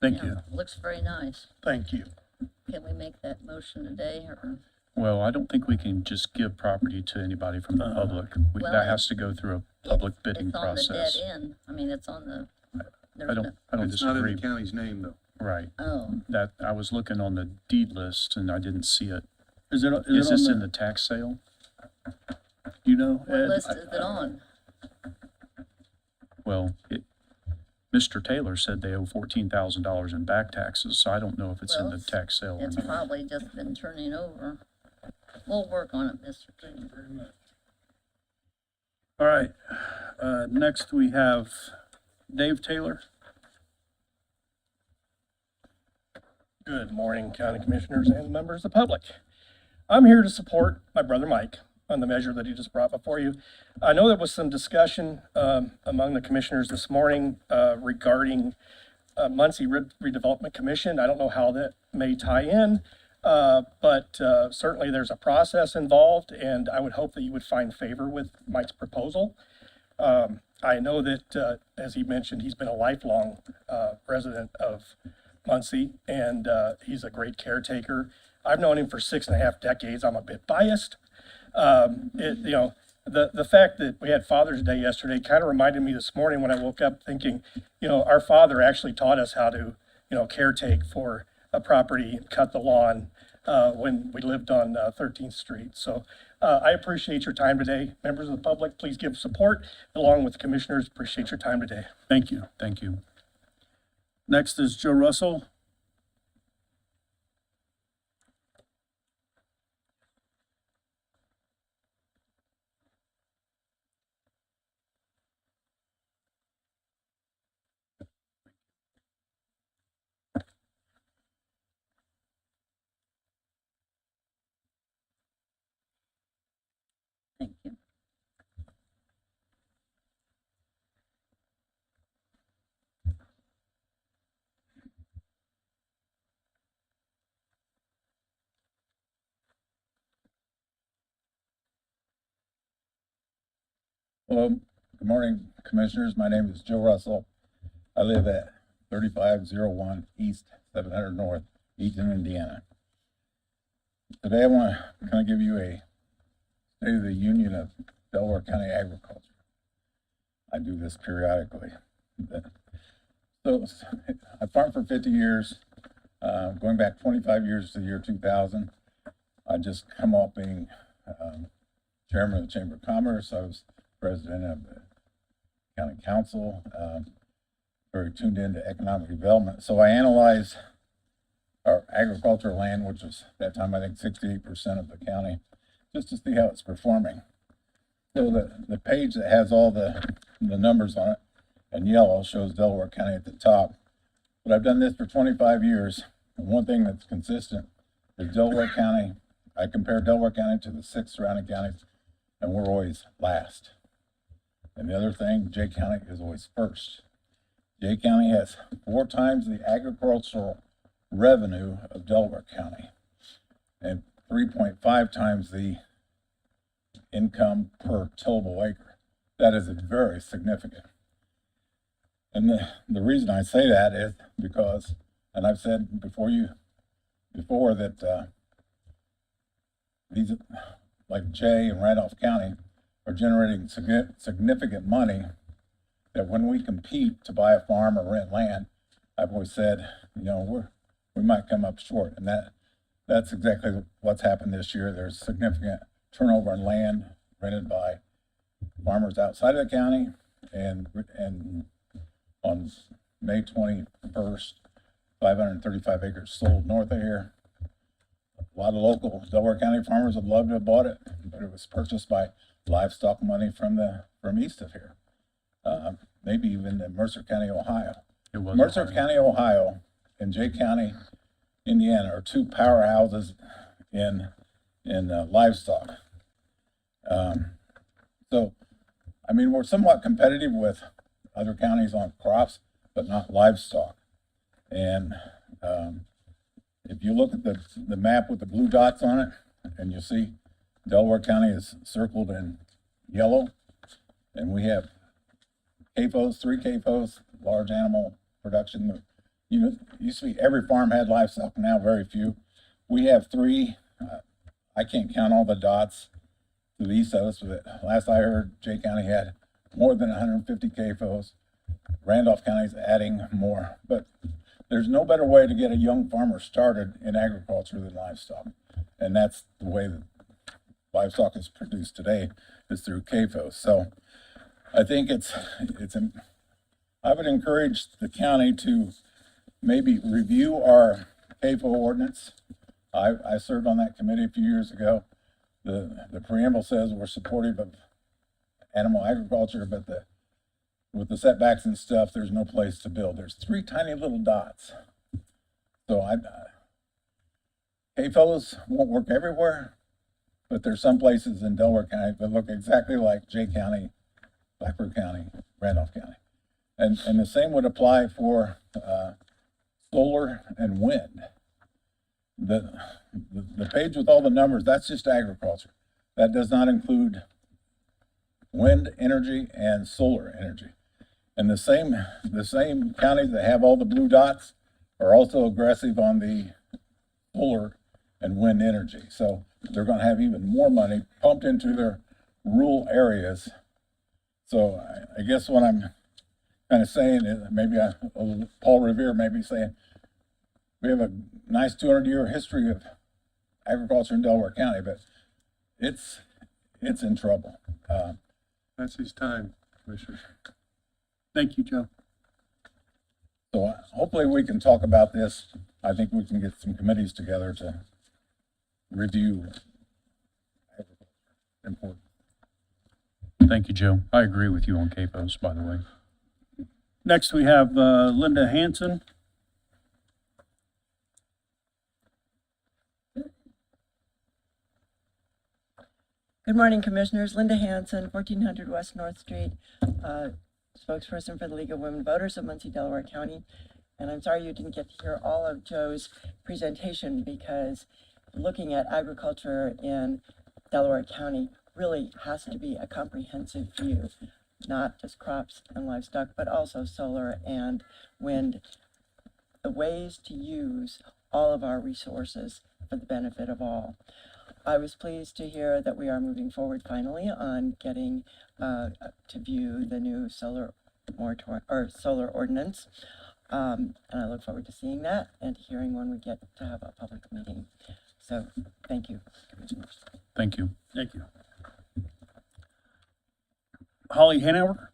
Speaker 7: Thank
Speaker 3: Yeah,
Speaker 7: you.
Speaker 3: Looks very nice.
Speaker 12: Thank you.
Speaker 3: Can we make that motion today, or?
Speaker 4: Well, I don't think we can just give property to anybody from the public.
Speaker 3: Well,
Speaker 4: That has to go through a public bidding
Speaker 3: It's on the
Speaker 4: process.
Speaker 3: dead end. I mean, it's on the,
Speaker 4: I
Speaker 3: there's no,
Speaker 4: don't
Speaker 6: It's not in
Speaker 4: disagree.
Speaker 6: the county's name, though.
Speaker 4: Right.
Speaker 3: oh,
Speaker 4: That, I was looking on the deed list and I didn't see it.
Speaker 7: Is it
Speaker 4: Is this
Speaker 7: on
Speaker 4: in the tax sale?
Speaker 7: you know,
Speaker 3: what
Speaker 7: Ed?
Speaker 3: list is it on?
Speaker 4: Well, Mr. Taylor said they owe $14,000 in back taxes, so I don't know if it's in
Speaker 3: Well,
Speaker 4: the tax sale or
Speaker 3: It's
Speaker 4: not.
Speaker 3: probably just been turning over. We'll work on it, Mr. King.
Speaker 7: All right, next we have Dave Taylor.
Speaker 14: Good morning, County Commissioners and members of the public. I'm here to support my brother Mike on the measure that he just brought before you. I know there was some discussion among the commissioners this morning regarding Muncie Redevelopment Commission. I don't know how that may tie in, but certainly there's a process involved, and I would hope that you would find favor with Mike's proposal. I know that, as he mentioned, he's been a lifelong resident of Muncie, and he's a great caretaker. I've known him for 6.5 decades. I'm a bit biased. The fact that we had Father's Day yesterday kind of reminded me this morning when I woke up thinking, our father actually taught us how to, caretake for a property and cut the lawn when we lived on 13th Street. So I appreciate your time today. Members of the public, please give support along with the commissioners. Appreciate your time today.
Speaker 7: Thank you.
Speaker 4: Thank you.
Speaker 7: Next is Joe Russell.
Speaker 3: Thank you.
Speaker 15: Well, good morning, Commissioners. My name is Joe Russell. I live at 3501 East, 700 North, Eaton, Indiana. Today I want to kind of give you a State of the Union of Delaware County Agriculture. I do this periodically. So I farmed for 50 years, going back 25 years to the year 2000. I just come off being chairman of the Chamber of Commerce. I was president of the county council, very tuned into economic development. So I analyzed our agricultural land, which was at that time, I think 68% of the county, just to see how it's performing. So the page that has all the numbers on it in yellow shows Delaware County at the top. But I've done this for 25 years, and one thing that's consistent is Delaware County. I compare Delaware County to the 6 surrounding counties, and we're always last. And the other thing, Jay County is always first. Jay County has 4 times the agricultural revenue of Delaware County and 3.5 times the income per tillable acre. That is very significant. And the reason I say that is because, and I've said before that these, like Jay and Randolph County, are generating significant money that when we compete to buy a farm or rent land, I've always said, we might come up short. And that's exactly what's happened this year. There's significant turnover in land rented by farmers outside of the county, and on May 21st, 535 acres sold north of here. A lot of local Delaware County farmers would love to have bought it, but it was purchased by livestock money from east of here. Maybe even in Mercer County, Ohio. Mercer County, Ohio, and Jay County, Indiana, are 2 powerhouses in livestock. So, I mean, we're somewhat competitive with other counties on crops, but not livestock. And if you look at the map with the blue dots on it, and you see Delaware County is circled in yellow, and we have CAFOs, 3 CAFOs, large animal production. Used to be every farm had livestock, now very few. We have 3. I can't count all the dots to the east of us, but last I heard, Jay County had more than 150 CAFOs. Randolph County's adding more, but there's no better way to get a young farmer started in agriculture than livestock. And that's the way that livestock is produced today, is through CAFOs. So I think I would encourage the county to maybe review our CAFO ordinance. I served on that committee a few years ago. The preamble says we're supportive of animal agriculture, but with the setbacks and stuff, there's no place to build. There's 3 tiny little dots. So CAFOs won't work everywhere, but there's some places in Delaware County that look exactly like Jay County, Blackbird County, Randolph County. And the same would apply for solar and wind. The page with all the numbers, that's just agriculture. That does not include wind energy and solar energy. And the same counties that have all the blue dots are also aggressive on the solar and wind energy. So they're going to have even more money pumped into their rural areas. So I guess what I'm kind of saying is, maybe Paul Revere may be saying, we have a nice 200-year history of agriculture in Delaware County, but it's in trouble.
Speaker 6: That's his time, Commissioner.
Speaker 7: Thank you, Joe.
Speaker 15: So hopefully we can talk about this. I think we can get some committees together to review agriculture. Important.
Speaker 4: Thank you, Joe. I agree with you on CAFOs, by the way.
Speaker 7: Next, we have Linda Hanson.
Speaker 16: Good morning, Commissioners. Linda Hanson, 1400 West North Street, spokesperson for the League of Women Voters of Muncie, Delaware County. And I'm sorry you didn't get to hear all of Joe's presentation, because looking at agriculture in Delaware County really has to be a comprehensive view, not just crops and livestock, but also solar and wind, the ways to use all of our resources for the benefit of all. I was pleased to hear that we are moving forward finally on getting to view the new solar ordinance. And I look forward to seeing that and hearing when we get to have a public meeting. So thank you, Commissioners.
Speaker 4: Thank you.
Speaker 7: Thank you. Holly Hanover.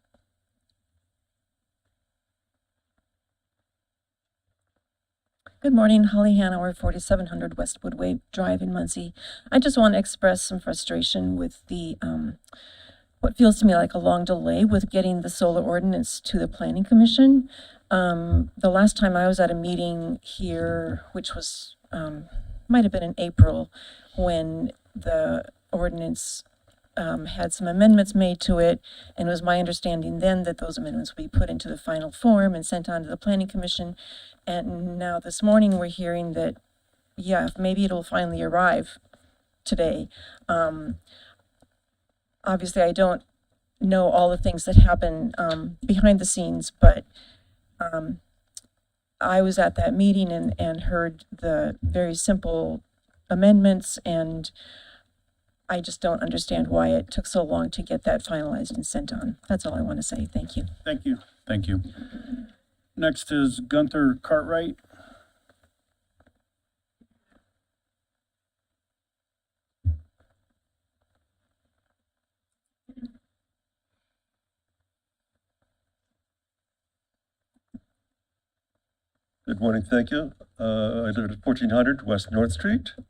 Speaker 17: Good morning, Holly Hanover, 4700 West Woodway Drive in Muncie. I just want to express some frustration with the what feels to me like a long delay with getting the solar ordinance to the planning commission. The last time I was at a meeting here, which was, might have been in April, when the ordinance had some amendments made to it, and it was my understanding then that those amendments would be put into the final form and sent on to the planning commission. And now this morning, we're hearing that, yeah, maybe it'll finally arrive today. Obviously, I don't know all the things that happen behind the scenes, but I was at that meeting and heard the very simple amendments, and I just don't understand why it took so long to get that finalized and sent on. That's all I want to say. Thank you.
Speaker 7: Thank you.
Speaker 4: Thank you.
Speaker 7: Next is Gunther Cartwright.
Speaker 18: Good morning, thank you. I live at 1400 West North Street. I'd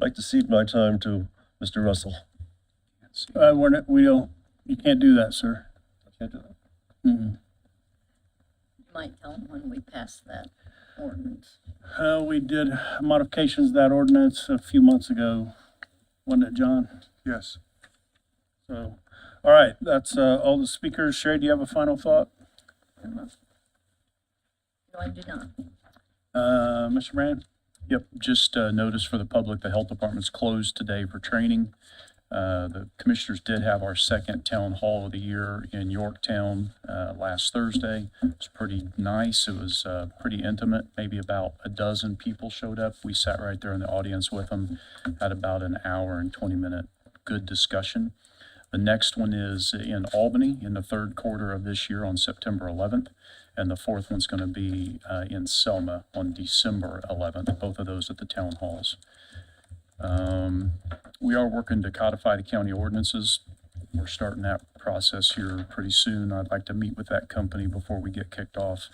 Speaker 18: like to cede my time to Mr. Russell.
Speaker 7: You can't do that, sir.
Speaker 18: I can't do that.
Speaker 7: Mm-mm.
Speaker 3: You might tell them when we pass that ordinance.
Speaker 7: We did modifications to that ordinance a few months ago, wasn't it, John?
Speaker 6: Yes.
Speaker 7: So, all right, that's all the speakers. Sherry, do you have a final thought?
Speaker 3: No, I do not.
Speaker 7: Mr. Brand?
Speaker 4: Yep, just notice for the public, the health department's closed today for training. The commissioners did have our second town hall of the year in Yorktown last Thursday. It was pretty nice. It was pretty intimate. Maybe about a dozen people showed up. We sat right there in the audience with them, had about an hour and 20-minute good discussion. The next one is in Albany in the third quarter of this year on September 11th. And the fourth one's going to be in Selma on December 11th, both of those at the town halls. We are working to codify the county ordinances. We're starting that process here pretty soon. I'd like to meet with that company before we get kicked off.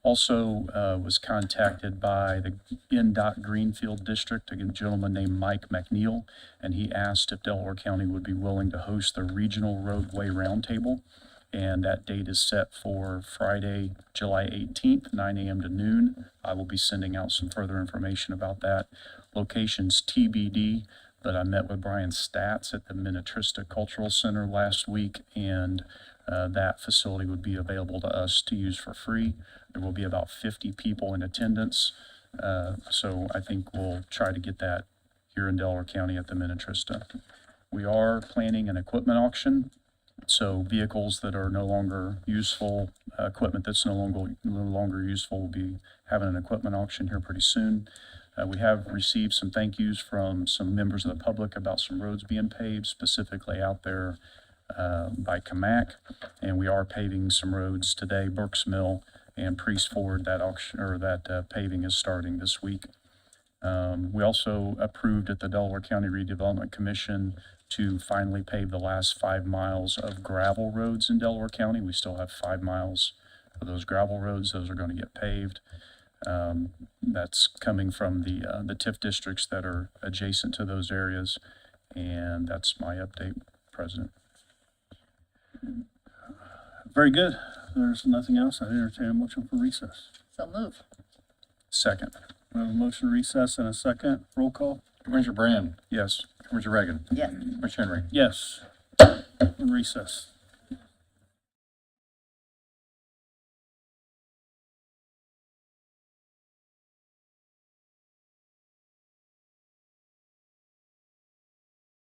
Speaker 4: Also was contacted by the NDOT Greenfield District, a gentleman named Mike McNeil, and he asked if Delaware County would be willing to host the Regional Roadway Roundtable. And that date is set for Friday, July 18th, 9 a.m. to noon. I will be sending out some further information about that. Locations TBD, but I met with Brian Statz at the Minnetrista Cultural Center last week, and that facility would be available to us to use for free. There will be about 50 people in attendance, so I think we'll try to get that here in Delaware County at the Minnetrista. We are planning an equipment auction. So vehicles that are no longer useful, equipment that's no longer useful, will be having an equipment auction here pretty soon. We have received some thank yous from some members of the public about some roads being paved, specifically out there by Camac, and we are paving some roads today. Burks Mill and Priest Ford, that auction or that paving is starting this week. We also approved at the Delaware County Redevelopment Commission to finally pave the last 5 miles of gravel roads in Delaware County. We still have 5 miles of those gravel roads. Those are going to get paved. That's coming from the TIF districts that are adjacent to those areas. And that's my update, President.
Speaker 7: Very good. If there's nothing else, I entertain a motion for recess.
Speaker 3: So move.
Speaker 4: Second.
Speaker 7: We have a motion to recess and a second. Roll call?
Speaker 2: Commissioner Brand,
Speaker 4: Yes.
Speaker 2: Commissioner Reagan,
Speaker 3: Yes.
Speaker 2: Commissioner Henry.
Speaker 7: Yes. Recess.